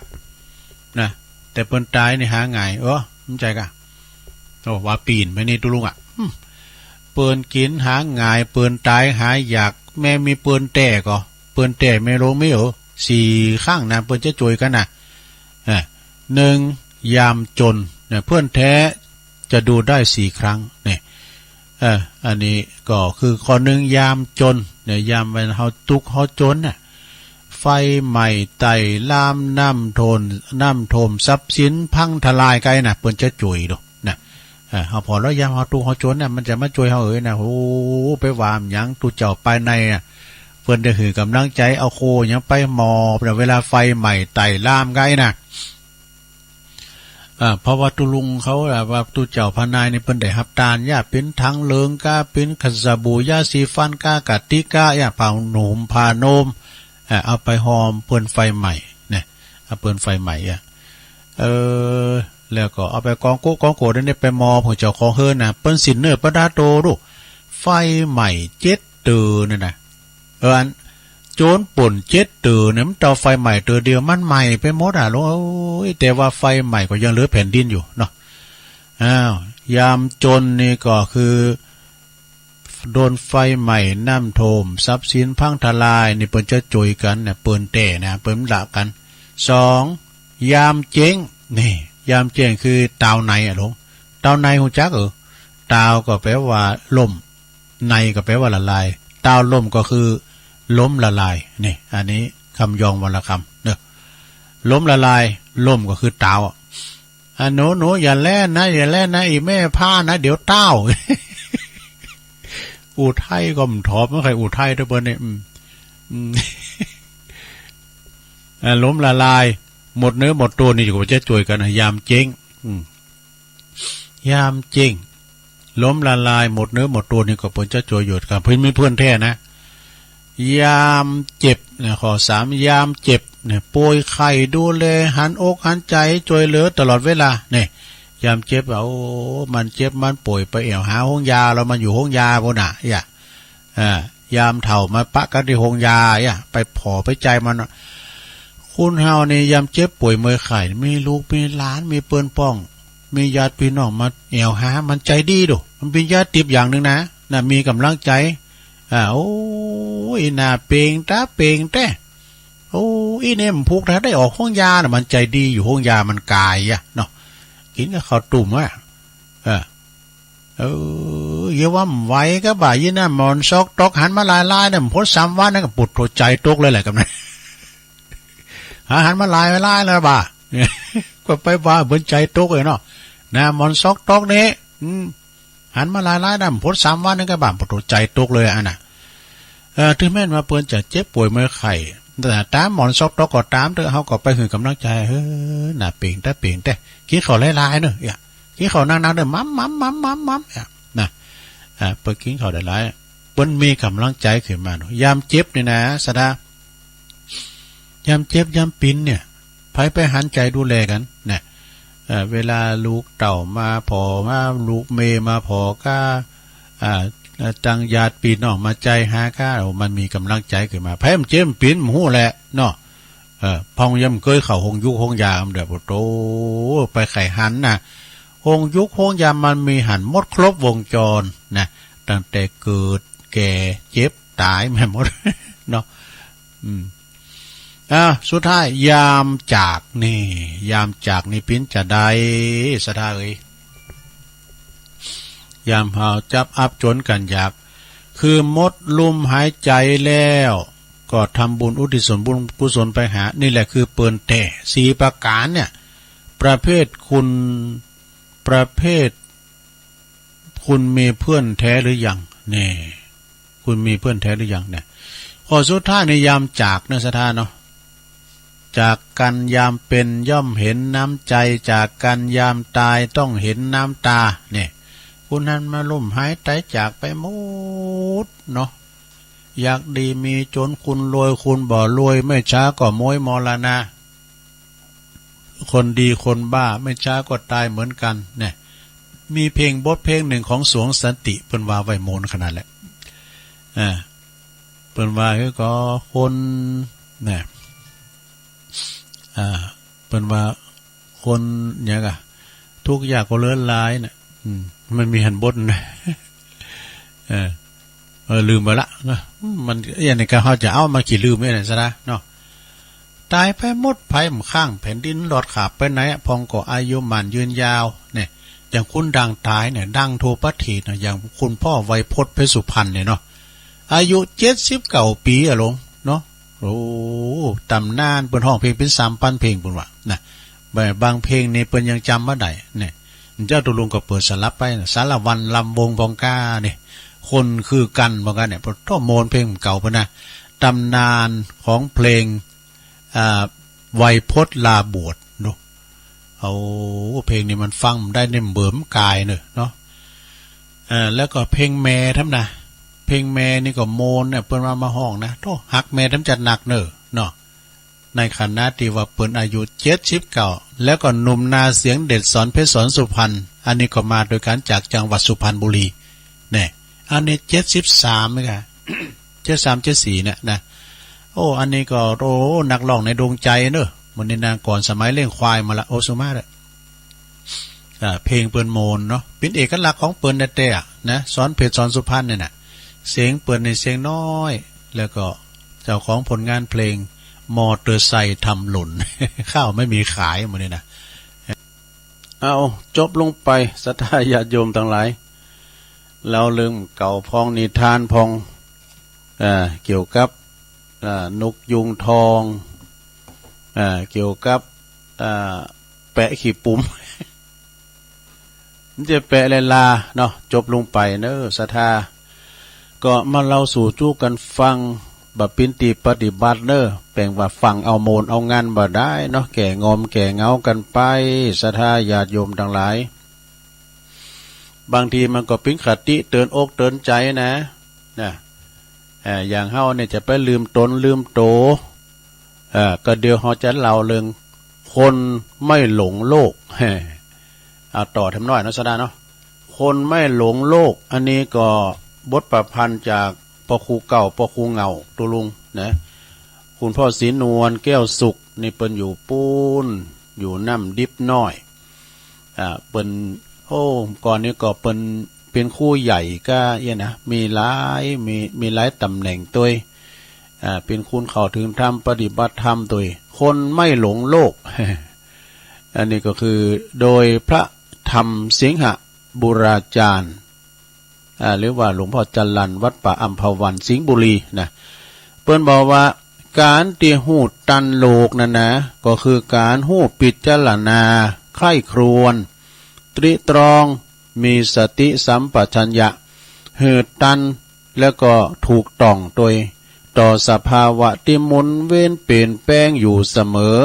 นะแต่เปิลตายนี่หาง่ายมั่นใจกะโอ้ว่าปีนไปนี่ตุลุงเปิลกินหาง่ายเปิลตายหายอยากแม่มีเปิลแท้ก็เปิลแท้ไม่รู้ไม่4ข้างนะเปิลจะจวยกันนะ1ยามจนเนี่ยเพื่อนแท้จะดูได้4ครั้งเนี่ยอันนี้ก็คือข้อหนึ่งยามจนเนี่ยยามเป็นเฮาทุกข์เฮาจนน่ะไฟใหม่ไต่ลามน้ำโทมทรัพย์สินพังทลายไกลน่ะเปิ้นจะจุยดูนะเฮาพอแล้วยามเฮาทุกข์เฮาจนน่ะมันจะมาช่วยเฮานะโอ้ไปวามหยังตุเจ้าไปในน่ะเพิ่นจะหือกำลังใจเอาโคหยังไปหมอบเวลาไฟใหม่ไต่ลามไกลน่ะ เพราะว่าตุลุงเขาว่าตุเจ้าพนายในเปิ้นได้รับตานย่าเป็นทั้งเลิงก้าเป็นขสบู่ย่าสีฟันก้ากะติก้าย่าเป่าหนุ่มพาโนมเอาไปหอมเปิ้นไฟใหม่เนี่ยเอาเปิ้นไฟใหม่แล้วก็เอาไปกองโกได้ไปมอของเจ้าของเฮือนน่ะเปิ้นสินเนื้อประดาโตลูกไฟใหม่7ตือนั่นน่ะอันโจรป่น7ตือเนี่ยมันเตาไฟใหม่ตัวเดียวมันใหม่ไปหมดโอ้ยแต่ว่าไฟใหม่ก็ยังเหลือแผ่นดินอยู่เนาะยามจนนี่ก็คือโดนไฟใหม่น้ำโทมทรัพย์สินพังทลายนี่เปิ้นจะจุยกันเนี่ยเปิ้นแต่นะเปิ้นละกัน2ยามเจ๊งนี่ยามเจ๊งคือตาวในหลงตาวในฮู้จักตาวก็แปลว่าล่มในก็แปลว่าละลายตาวล่มก็คือล้มละลายนี่อันนี้คำยองวรรณคำเนอะล้มละลายล่มก็คือตาวหนูอย่าแล่นนะอย่าแล่นนะอีแม่ผ้านะเดี๋ยวเต้าอูไทยก็มถอบไม่ใครอูไทยด้วยเบอร์เนี่ยล้มละลายหมดเนื้อหมดตัวนี่ก็จะจ่วยกันยามเจ๊งยามเจ๊งล้มละลายหมดเนื้อหมดตัวนี่ก็เพิ่นจะจ่วยหยุดกันเพิ่นมีเพื่อนแท้นะยามเจ็บเนี่ยข้อ3ยามเจ็บเนี่ยป่วยไข้ดูแลหันอกหันใจจ่วยเหลือตลอดเวลาเนี่ยยามเจ็บมันเจ็บมันป่วยไปหาห้องยาเรามันอยู่ห้องยาพุ่นน่ะยามเฒ่ามาปะกันที่ห้องยาไปผอไปใจมันคุณเฮานี่ยามเจ็บป่วยเมื่อยไข้มีลูกมีหลานมีเปิ้นป้องมีญาติพี่น้องมาหามันใจดีดูมันเป็นญาติติบอย่างนึงนะมีกำลังใจโอ้ยน่าเปงตาเปงแต่โอ้ยเนี่ยมันพวกถ้าได้ออกห้องยาน่ะมันใจดีอยู่ห้องยามันกายเนาะกินกับข้าวตุ่มเยาว่าไหวก็บ่ายี่น่ะมอนซอกตอกหันมาลายๆน่ะพด3วันนั่นก็ปุดโทใจตกเลยแหละกับนั้นหันมาลายแล้วบ่าก็ไปว่าเหมือนใจตกเลยเนาะนะมอนซอกตอกนี้หันมาลายน่ะพด3วันนั่นก็บ่าปุดโทใจตกเลยน่ะถึงแม้ว่าเปิ้นจะเจ็บป่วยเมื่อไข้แต่ตามหมอนซอกตอกก็ตามเด้อเฮาก็ไปคือกำลังใจน่ะเปงแต่กินข้าวหลายๆเด้อกินข้าวนานๆเด้อมัมนะเปิ้นกินข้าวหลายๆเปิ้นมีกำลังใจขึ้นมาเนาะยามเจ็บนี่นะสะดายามเจ็บยามปินเนี่ยไปหันใจดูแลกันนะเวลาลูกเต่ามาพอมาลูกเมมาพอก็จังญาติพี่น้องมาใจหาข้ามันมีกำลังใจขึ้นมาไผมันเจ็บปินหมู่แหละเนาะพองยำเคยเข้าห้องยุคห้องยามเด้อโตไปไข่หันน่ะห้องยุคห้องยามมันมีหันหมดครบวงจรนะตั้งแต่เกิดแก่เจ็บตายแม่หมดเนาะสุดท้ายยามจากนี่ปิ้นจะได้สะดายามหาวจับอับจนกันอยากคือมดลุ่มหายใจแล้วก็ทำบุญอุทิศส่วนบุญกุศลไปหานี่แหละคือเปิ้นแต่4ประการเนี่ยประเภทคุณมีเพื่อนแท้หรือยังนี่คุณมีเพื่อนแท้หรือยังเนี่ยข้อสุดท้ายในยามจากนะสถานเนาะจากกันยามเป็นย่อมเห็นน้ำใจจากกันยามตายต้องเห็นน้ำตาเนี่ยคุณนั้นมาลุ่มหายใจจากไปหมดเนาะอยากดีมีจนคุณรวยคุณบ่รวยไม่ช้าก็ม้ยมรณะคนดีคนบ้าไม่ช้าก็ตายเหมือนกันเนี่ยมีเพลงบทเพลงหนึ่งของสวงสันติเปิ้นว่าไว้โมนขนาดแหละเปิ้นว่าก็คนเนี่ยเปิ้นว่าคนเนี่ยกะทุกอย่างก็เลื่อนลายน่ะมันมีหันบทนะลืมไปละมันอย่างนี้ก็เขาจะเอามาขี่ลืมไม่ได้ซะนะเนาะตายไปหมดไผ่หมข้างแผ่นดินหลอดขาบไปไหนพองก็อายุมันยืนยาวเนี่ยอย่างคุณดังตายเนี่ยดังโทปถีนะอย่างคุณพ่อไวยพจน์เพชรสุพรรณเนี่ยเนาะอายุ79 ปีลงเนาะโอ้ตำนานเปิ้นห้องเพลงเป็น3,000 เพลงเปิ้นว่านะบางเพลงนี่เปิ้นยังจำบ่ได้เนี่ยเจ้าตุลุงก็เปิดสลับไปสารวันลำวงบองกาเนี่ยคนคือกันบองกาเนี่ยเพราะโมนเพลงเก่าเพิ่นนะตำนานของเพลงไวยพจน์ลาบวชเนาะ เอาเพลงนี้มันฟังได้เน่มเบิ่มกายเนาะแล้วก็เพลงแม่ทำนะเพลงแม่นี่ก็โมนเนี่ยเปิ้นมาห้องนะโตหักแม่ทำจัดหนักเนาะในขณะที่ว่าเปิ้นอายุ79แล้วก็หนุ่มนาเสียงเด็ดสอนเพชรสอนสุพรรณอันนี้ก็มาโดยการจากจังหวัดสุพรรณบุรีเนี่ยอันนี้73มั้ยกะ73 74เนี่ยนะโอ้อันนี้ก็โอ้นักร้องในดวงใจเนอะมันในนางก่อนสมัยเลี้ยงควายมาละโอซุมาเด้อเพลงเปิ้นโมนเนาะเป็นเอกลักษณ์ของเปิ้นแต่นะสอนเพชรสอนสุพรรณเนี่ยน่ะเสียงเปิ้นในเสียงน้อยแล้วก็เจ้าของผลงานเพลงมอเตอร์ไซค์ทำหล่น ข้าวไม่มีขายหมดนี่นะเอาจบลงไปศรัทธาญาติโยมทั้งหลายเราลืมเก่าพองนิทานพองเกี่ยวกับนกยุงทองเกี่ยวกับแปะขี้ปุ่ม มันจะแปะเลลาเนาะจบลงไปเนอะศรัทธาก็มาเล่าสู่จู้กันฟังบ่ปินติปฏิบัติเนอะแปลงว่าฟังเอาโมนเอางานบ่ได้เนาะแก่งอมแก่เงากันไปศรัทธาญาติโยมทั้งหลายบางทีมันก็เป็นคติเตือนอกเตือนใจนะอย่างเฮาเนี่ยจะไปลืมตนลืมโตก็เดี๋ยวเฮาจะเล่าเรื่องคนไม่หลงโลกเอาต่อทำน้อยนะสดาเนาะคนไม่หลงโลกอันนี้ก็บทประพันธ์จากปอครูเก่าปอครูเงาตุลุงนะคุณพ่อศรีนวลแก้วสุขนี่เปิ้นอยู่ปูนอยู่น้ำดิบน้อยเปิ้นโอ้ก่อนนี้ก็เป็นครูใหญ่ก็นะมีหลายตำแหน่งตัวเป็นคุณเข้าถึงธรรมปฏิบัติธรรมตัวคนไม่หลงโลก อันนี้ก็คือโดยพระธรรมสิงหบุราจารย์หรือว่าหลวงพ่อจันลันวัดป่าอัมพวันสิงห์บุรีนะเปิ้นบอกว่าการที่หูตันโลกนั่นนะก็คือการหูปิจารณาใคร่ครวญตริตรองมีสติสัมปชัญญะหืดตันแล้วก็ถูกต้องโดยต่อสภาวะที่หมุนเวียนเปลี่ยนแปลงอยู่เสมอ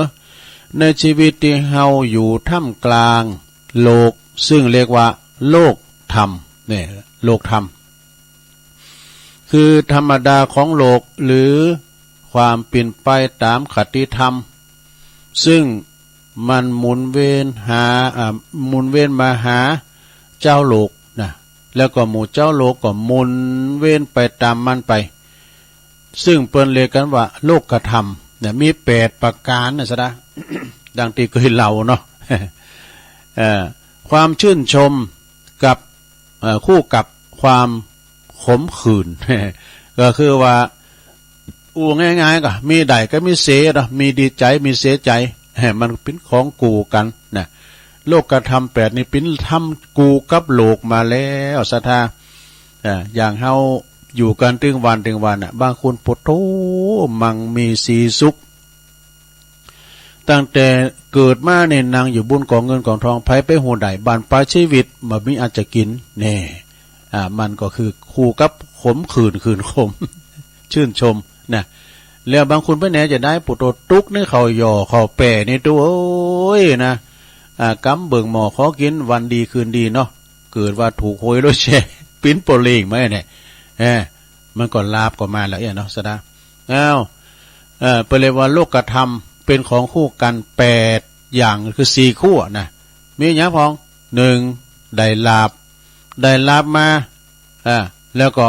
ในชีวิตที่เฮาอยู่ท่ามกลางโลกซึ่งเรียกว่าโลกธรรมเนี่ยโลกธรรมคือธรรมดาของโลกหรือความเปลี่ยนไปตามคติธรรมซึ่งมันหมุนเวียนมาหาเจ้าโลกนะแล้วก็หมู่เจ้าโลกก็หมุนเวียนไปตามมันไปซึ่งเปิ้นเรียกกันว่าโลกธรรมเนี่ยมี8ประการนะซะนะ ดังที่เคยเล่าเนาะ ความชื่นชมกับคู่กับความขมขื่น ก็คือว่าง่ายๆก็มีได้ก็มีเสียเนาะมีดีใจมีเสียใจมันเป็นของกูกันนะโลกธรรม8นี่เป็นธรรมกูกับโลกมาแล้วศรัทธาอย่างเฮาอยู่กันถึงวันบางคนปวดโธมังมีสีสุขตั้งแต่เกิดมาเนี่ยนางอยู่บุญกองเงินกองทองไผไปหัวใดบานปลายชีวิตมามีอาจจะกินแน่มันก็คือคู่กับขมขื่นขม ชื่นชมนะแล้วบางคนไปไหนจะได้ปุตโตตุกนี่เขาย่อเขาแป่นี่ตัวโอ้ยนะกำเบิ่งหมอขอกินวันดีคืนดีเนาะเกิดว่าถูกโหยรถแช่ปิ้นโปเลงไหมเนี่ยมันก็ลาบก็มาแล้วเนาะสดาไปเลยว่าโลกธรรมเป็นของคู่กัน8อย่างคือ4คู่นะมีอย่างพ้อง1ได้ลาบมาแล้วก็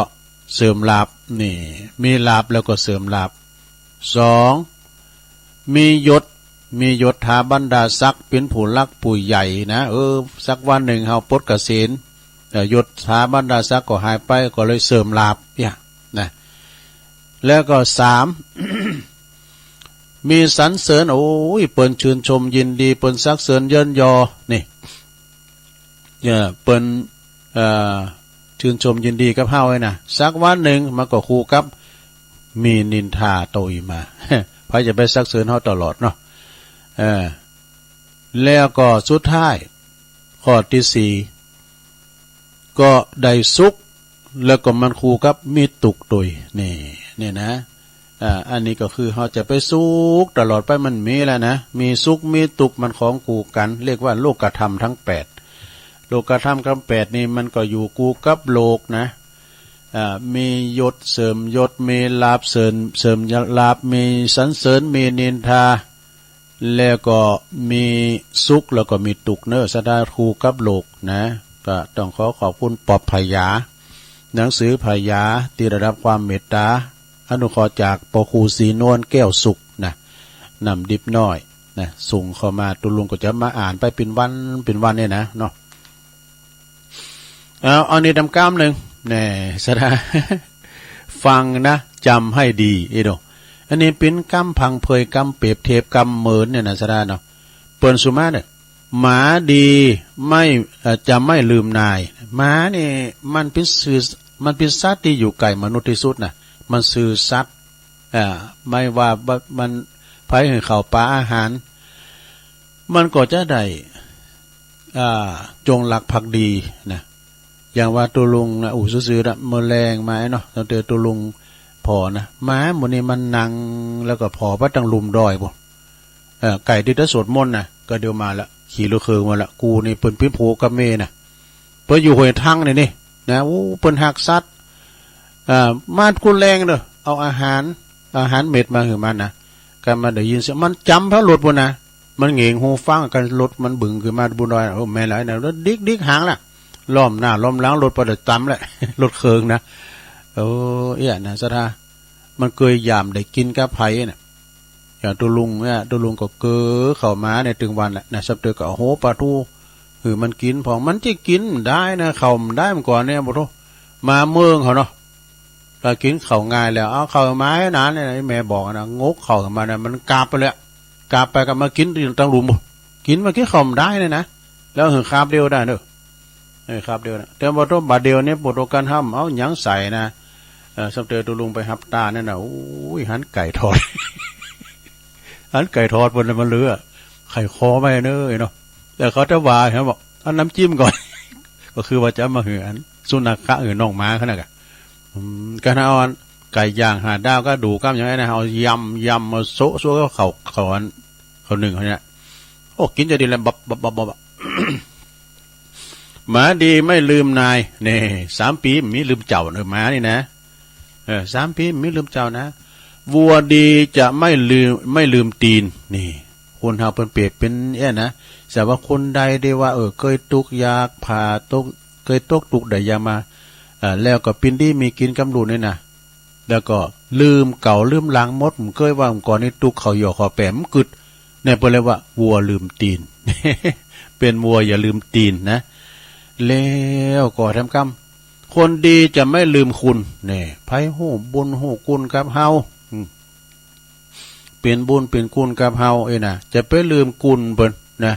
เสริมลาบนี่มีลาบแล้วก็เสริมลาบ2มียศถาบรรดาศักดิ์เป็นผู้รักผู้ใหญ่นะสักวันหนึ่งเฮาปลดเกษียณยศถาบรรดาศักดิ์ก็หายไปก็เลยเสริมลาบนะแล้วก็3 มีสรรเสริญโอ้ยเปิ้นชื่นชมยินดีเปิ้นซักเสริญเยินยอนี่เปิ้นชื่นชมยินดีกับเฮาไว้นะสักวันหนึ่งมันก็คู่กับมีนินทาโตอีมา พระจะไปซักเสริญเฮาตลอดเนาะแล้วก็สุดท้ายข้อที่4ก็ได้สุขแล้วก็มันคู่กับมีตุกตุยนี่นะ อันนี้ก็คือเขาจะไปสุขตลอดไปมันมีแล้วนะมีสุขมีตุกมันของกูกันเรียกว่าโลกธรรมทั้ง8โลกธรรมทั้ง8นี่มันก็อยู่กูกับโลกนะมียศเสริมยศมีลาภเสริมลาภมีสรรเสริญมีนินทาแล้วก็มีสุขแล้วก็มีตุกเนอสดาคูกับโลกนะก็ต้องขอบคุณปอบพยาหนังสือพยาที่ได้รับความเมตตาอนุเคราะห์จากปครูศรีนวลแก้วสุขนะนำดิบน้อยนะส่งเข้ามาตุลุงก็จะมาอ่านไปเป็นวันเนี่ยนะเนาะเอานี่ดำก้ามหนึ่งแน่สดา ฟังนะจำให้ดีโดอันนี้เป็นกำพังเพยกำเปรียบเทียบกำเหมือนเนี่ยนะสดาเนาะเปิ้นสุมาเนี่ยหมาดีไม่จะไม่ลืมนายหมานี่มันเป็นสัตว์ที่อยู่ไกลมนุษย์ที่สุดนะมันซื่อสัตย์ไม่ว่ามันไผให้ข้าวปลาอาหารมันก็จะได้จงหลักภักดีนะอย่างว่าตัวลุงนะซื่อๆนะแมลงไม้เนาะตั้งแต่ตัวลุงพอนะม้าหมดนี่มันนั่งแล้วก็พอว่าตั้งลุมดอยบ่ไก่ที่จะสวดมนต์นะก็เดี๋ยวมาละขี่รถเครื่องมาละกูนี่เปิ้นพิ้นโผกับเมนะเปิ้นอยู่ห้วยทั้งนี่นะโอ้เปิ้นหักสัตว์มาดกูแรงเด้อเอาอาหารเม็ดมาให้มันนะกันมาได้ยินเสียงมันจำพระรถบ่นะมันเหงหูฟังกันรถมันบึ้งขึ้นมาบนดอยโอ้แม่หลายนะแล้วดิกหางล่ะล้อมหน้าล้อมหลังรถประดับตำแหละรถเครื่องนะโอ้เอี้ยนะสะทามันเคยยามได้กินกับไผน่ะอย่างตัวลุงเนี่ยตัวลุงก็เก้อเข้ามาในถึงวันแหละนะสับเตอก็โหปลาทูมันกินพอมันจะกินได้นะเข้าได้มันก่อนเนี่ยบ่ทูมาเมืองเขาเนาะถ้ากินเข้าง่ายแล้วเอาเข้าไม้นานเนี่ยแม่บอกนะงกเข้ามาเนี่ยมันกาบไปแล้วกาบไปก็มากินตั้งรุมกินมากินเข้าได้เนี่ยนะแล้วคาบเดียวได้เด้อครับเดียวนะแต่บ่ต้องบาดเดียวเนี่ยบ่ต้องการห้ำเอาหยังใส่นะสับเตอตัวลุงไปหับตาเนี่ยนะโอ้ยหันไก่ทอด หันไก่ทอดบนมันเลือไข่คอไม่เนอะเนาะแต่เขาจะวายเขาบอกเอาน้ำจิ้มก่อน ก็คือว่าจะมาเหือนสุนัขะน้องม้าขนาดกันเอาไก่ย่างหาดาวก็ดูก้ามอย่างไรนะเอายำมาโซ่ก็เขาหนึ่งเขาเนี่ยโอ้กินจะดีแล้วบับ หมาดีไม่ลืมนายเนี่ย3 ปีมีลืมเจ้าเนอะหมานี่นะ3 ปีมีลืมเจ้านะวัวดีจะไม่ลืมตีนนี่คนเฮาเป็นเปรียบเป็นนะแต่ว่าคนใดได้ว่าเคยตุกยากผ่าเคยตกตุกได้ยามาแล้วก็ปินดีมีกินกำรูนี่นะแล้วก็ลืมเก่าลืมล้างมดผมเคยว่าก่อนนี้ตุกเขาหยอกขอแปมกึดเนี่ยเพิ่นเรียกว่าวัวลืมตีน เป็นวัวอย่าลืมตีนนะแล้วก็ทำกรรมคนดีจะไม่ลืมคุณเนี่ยไผหูบุญหูกุลกับเฮาเป็นบุญเป็นกุลกับเฮานะจะไปลืมกุลเพิ่นนะ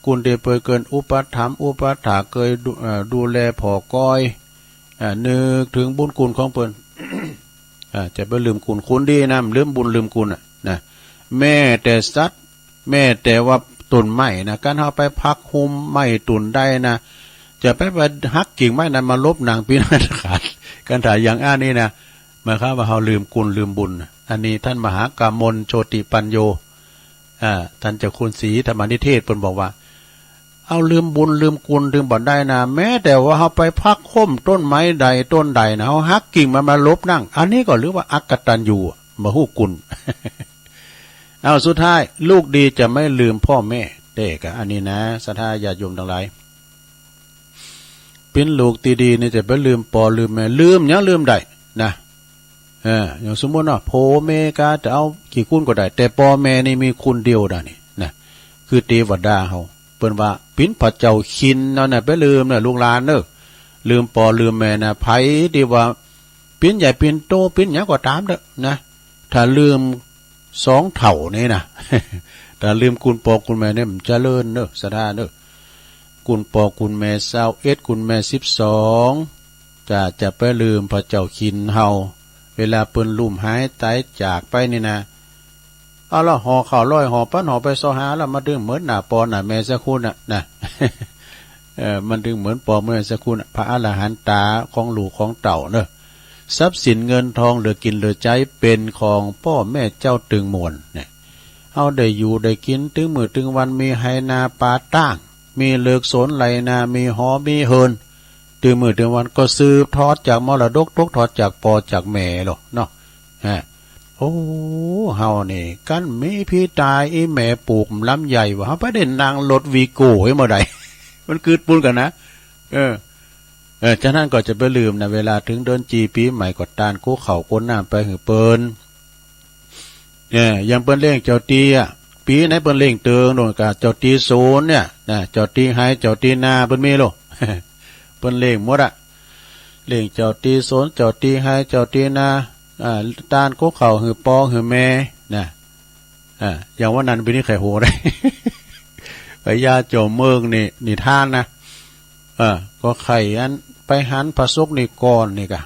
กุลเดเปเกินอุปถัมภ์อุปถาเคยดูแลพ่อก้อยนึกถึงบุญกุลของเพิ่น จะไปลืมกุลคุณดีนะลืมบุญลืมกุลนะแม่แต่สัตว์แม่แต่ว่าต้นไม้นะการเฮาไปพักหุมไม้ตุนได้นะจะไปหักกิ่งไม้นั้นมาลบนางพินาศขาดกันถ่ายอย่างนี้นะหมายความว่าเฮาลืมกุลลืมบุญอันนี้ท่านมหากามลโชติปัญโยท่านเจ้าคุณศรีธรรมนิเทศเพิ่นบอกว่าเอาลืมบุญลืมกุลลืมบ่ได้นะแม้แต่ว่าเฮาไปพักค้มต้นไม้ใดต้นใดนะเฮาหักกิ่งมันมาลบนั่งอันนี้ก็หรือว่าอักตัญญูบ่ฮู้กุล เอาสุดท้ายลูกดีจะไม่ลืมพ่อแม่เด็กอันนี้นะศรัทธาญาติโยมทั้งหลายเป็นลูกตีดีนี่จะไปลืมพ่อลืมแม่ลืมยังลืมได้นะอย่างสมมติว่าพ่อแม่ก็จะเอากี่คุณก็ได้แต่พ่อแม่นี่มีคุณเดียวได้นี่นะคือเทวดาเฮาเปิ้นว่าปิ้นพระเจ้าคินนั่นน่ะไปลืมน่ะลูกหลานเด้อลืมพ่อลืมแม่น่ะไผที่ว่าปิ้นใหญ่ปิ้นโตปิ้นหยังก็ตามเด้อนะถ้าลืม2 เท่านี่นะ ถ้าลืมคุณพ่อคุณแม่เนี่ยมันเจริญเด้อสะดาเด้อคุณพ่อคุณแม่21คุณแม่12จะไปลืมพระเจ้าคินเฮาเวลาเปิ้นลุ่มหายตายจากไปนี่นะเอาละห่อข้าวร้อยห่อปั้นห่อไปซอหาแล้วมาดึงเหมือนหน้าปอหน้าแม่สักคุณน่ะนะ มันดึงเหมือนปอแม่สักคุณพระอรหันตาของลูกของเต่าเนอะ ทรัพย์สินเงินทองเหลือกินเหลือใจเป็นของพ่อแม่เจ้าตึงมวลเนี่ยเอาได้อยู่ได้กินถึงมื้อถึงวันมีไหนาปลาตั้งมีเลือกสนไหลนามีหอมีเฮินถึงมื้อถึงวันก็สืบทอดจากมรดกตกทอดจากพ่อจากแม่หรอกเนาะโอ้เฮานี่กันมีพี่ตายอีแม่ปลูกลำใหญ่ว่าเฮาไปได้นางรถวีโก้ให้เมื่อใด มันคืดปุ้นกันนะฉะนั้นก็จะไปลืมนะเวลาถึงเดือนจีปีใหม่ก็ตานกู้เข่าก้นน้ำไปหือเปิ้นยังเปิ้นเล่งเจ้าตีปีไหนเปิ้นเล่งเตืองโดนกะเจ้าตีโซนเนี่ยนะเจ้าตีไฮเจ้าตีนาเปิ้นมีโล เปิ้นเล่งหมดอะเล่งเจ้าตีโซนเจ้าตีไฮเจ้าตีนาตานกู้เข่าหือปอหือแม่นะอย่างว่านั้นปีนี้ไข่โหได้ ไปยาโจมเมืองนี่ท่านนะก็ไข่อันไปหันพระสุกนี่ก่อนนี่กะ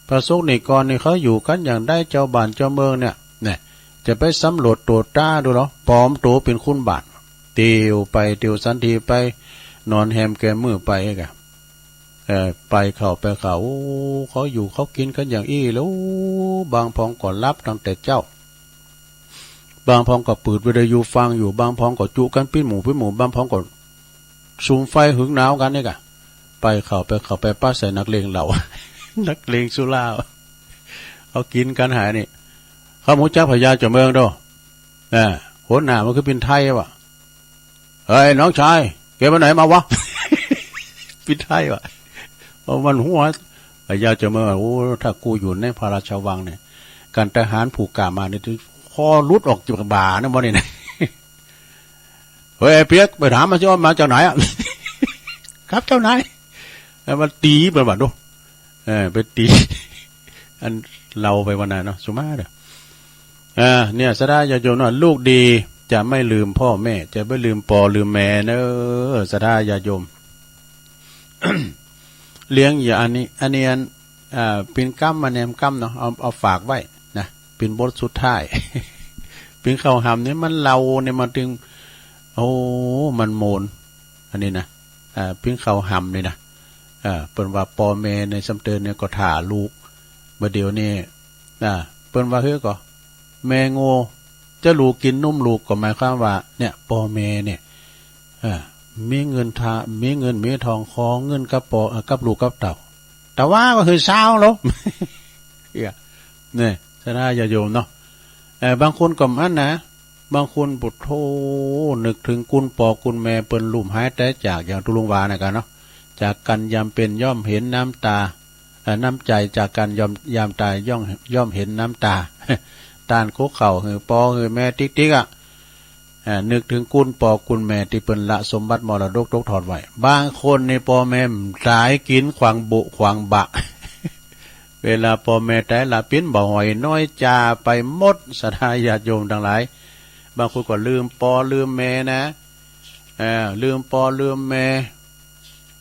พระสุกนี่ก่อนนี่เขาอยู่กันอย่างได้เจ้าบ้านเจ้าเมืองเนี่ยจะไปสำรวจตัวต้าดูเหรอปลอมตัวเป็นคุณบาทติวไปติวสันทีไปนอนแฮมแกมือไปกะไปเขาเขาอยู่เขากินกันอย่างอี้แล้วบางพองก่อนรับตั้งแต่เจ้าบางพองก็ปืดวิทยุฟังอยู่บางพองก็จุกันปิ้นหมูบางพองก็ซูมไฟหึงหนาวกันนี่กะไปเข้าไปป้าใส่นักเลงเหล่า นักเลงสุราเอากินกันหายนี่เขาหมูจ้าพญาเจ้าเมืองด้วยโหหน้ามันคือเป็นไทยวะเฮ้ยน้องชายแกมาไหนมาวะ เป็นไทยวะเพราะมันหัวพญาเจ้าเมืองโอ้ถ้ากูอยู่ในพระราชวังเนี่ยการทหารผูกกามาเนี่ยคอรุดออกจากบ่านะวันนี้นะ เฮ้ยเปียกไปถามมาสิว่ามาจากไหนอ่ะ ครับเจ้านายมันตีไปบ้านดูไปตีอันเราไปวันนั้นเนาะสุมาเด้อเนี่ยสดาญาโยมเนาะลูกดีจะไม่ลืมพ่อแม่จะไม่ลืมปอลืมแม่เนอะสดาญาโยม เลี้ยงอย่าอันนี้เป็นกั้มมาแนมกั้มเนาะเอาฝากไว้นะเป็นบทสุดท้าย เป็นข้าวหำเนี่ยมันเราเนี่ยมันถึงโอ้มันโมนอันนี้นะเป็นข้าวหำเลยนะเปิ้นว่าปอแม่ในสำเตินเนี่ยก็ถ่าลูกเมื่อเดี๋ยวนี้เปิ้นว่าเฮ้ยก็แม่โง่จะลูกกินนุ่มลูกก็หมายความว่าเนี่ยปอแม่เนี่ยมีเงินมีทองคอเงินกับปอกับลูกกับเต่าแต่ว่าก็คือเศร้าหรอ เนี่ยสนาญาโยมเนาะบางคนก็มันนะบางคนปุถโธนึกถึงกุลปอกุลแม่เปิ้นลุ่มหายแต่จากอย่างตุลุงวานะกันเนาะจากกันยามเป็นย่อมเห็นน้ำตาน้ำใจจากกันยามตายย่อมเห็นน้ำตา ตานโคเข่าหือปอหือแม่ติ๊กนึกถึงกุลปอกุลแม่ที่เปิ้นละสมบัติมรดกตกทอดไว้บางคนในปอแม่ตายกินขวางบุขวางบะ เวลาปอแม่ตายละปิ้นบ่หอยน้อยจาไปหมดศรัทธาญาติโยมทั้งหลายบางคนก็ลืมปอลืมแม่นะลืมปอลืมแม่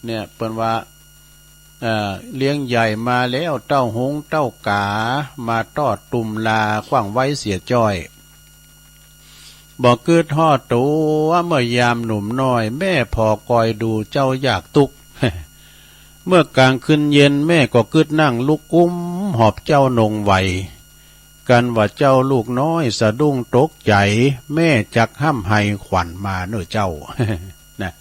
เนี่ยเปิ้นว่าเลี้ยงใหญ่มาแล้วเต้าหงเต้ากามาทอดตุ่มลาขว้างไว้เสียจ้อยบอกเกิดทอดตัวเมื่อยามหนุ่มน้อยแม่พอคอยดูเจ้าอยากตุก เมื่อกลางคืนเย็นแม่ก็กึดนั่งลุกกุ้มหอบเจ้านงไหวกันว่าเจ้าลูกน้อยสะดุ้งตกใจแม่จักห้ำไห้ขวัญมาเน้อเจ้า นะ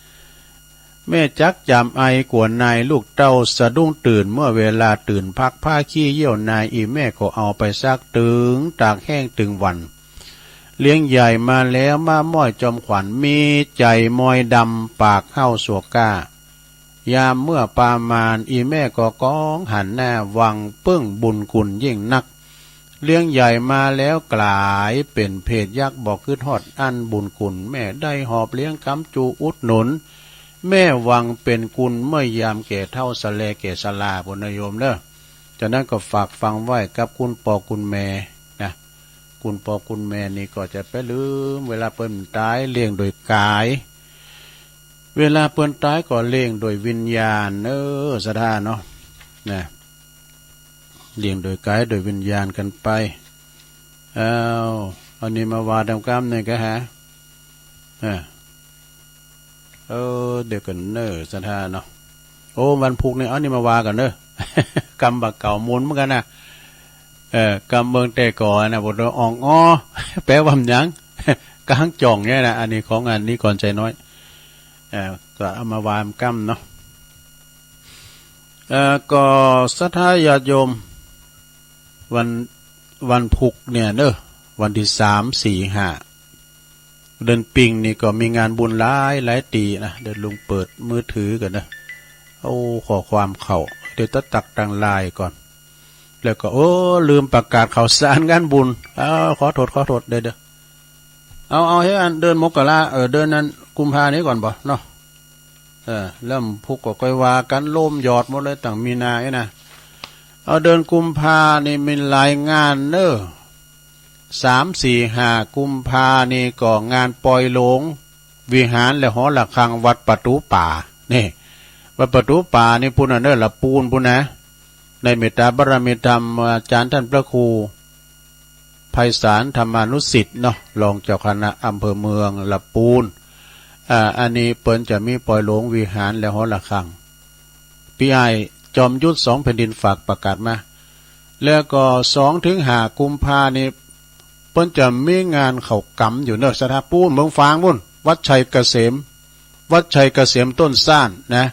แม่จักจำไอกวนนายลูกเต้าสะดุ้งตื่นเมื่อเวลาตื่นพักผ้าขี้เยี่ยวนายอีแม่ก็เอาไปซักตึงตากแห้งตึงวันเลี้ยงใหญ่มาแล้วมาม้อยจอมขวัญมีใจมอยดำปากเข้าสวกก้ายามเมื่อปามานอีแม่ก็ก้องหันหน้าวังปึ้งบุญกุลยิ่งนักเลี้ยงใหญ่มาแล้วกลายเป็นเพศยักษ์บอกขึ้นฮอดอันบุญกุลแม่ได้หอบเลี้ยงกำจูอุดหนุนแม่วังเป็นกุลเมื่อยามแก่เท่าสะเลแก่สลาบุญโยมเด้อจากนั้นก็ฝากฟังไว้กับคุณปอคุณแม่นะคุณปอคุณแม่นี่ก็จะไปลืมเวลาเปิ้นตายเลี้ยงโดยกายเวลาเปิ้นตายก็เลี้ยงโดยวิญญาณสะท่าเนาะนะเลี้ยงโดยกายโดยวิญญาณกันไปอันนี้มาวาดำกรรมเนี่ยก็ฮะเดี๋ยวกันสะท่าเนาะโอ้วันพุกเนี่ยอันนี้มาวากัน กำบักเก่ามุนเหมือนกันนะกำเมืองแต่ก่อนนะบทเราอ่องอ้อแปลว่าหยังกางจ่องเนี่ยนะอันนี้ของงานนี้ก่อนใจน้อยก็เอามาวามกำเนาะก็สัทธาญาติโยมวันพุกเนี่ยเนอะวันที่3 4 5เดือนปิงนี่ก็มีงานบุญหลายตีนะเดินลุงเปิดมือถือกันนะเอาขอความเดี๋ยวตักดังลายก่อนแล้วก็ลืมประกาศข่าวสารงานบุญขอโทษเด้อเอาให้อันเดินมกราเดินนั้นกุมภานี้ก่อนบ่เนาะเริ่มพุกก็ค่อยว่ากันล่มหยอดหมดเลยตั้งมีนานะเอาเดินกุมภานี่มีรายงานเนอะ3 4 5กุมภานี่ก็งานปล่อยหลงวิหารและหอระฆังวัดประตูป่านี่วัดประตูป่านี่พุ่นเนอะละปูนพุ่นนะในเมตตาบารมีธรรมอาจารย์ท่านพระครูไพศาลธรรมานุสิทธิ์เนาะรองเจ้าคณะอำเภอเมืองละปูนอันนี้เปิ้นจะมีปล่อยหลงวิหารและหอระฆังพี่ไอจอมยุทธ2 แผ่นดินฝากประกาศมาแล้วก็2 ถึง 5กุมภานี่เปิ้นจะมีงานเข้ากำอยู่เนอะสถาปูนเมืองฟางมุ่นวัดชัยเกษมต้นซ่านนะ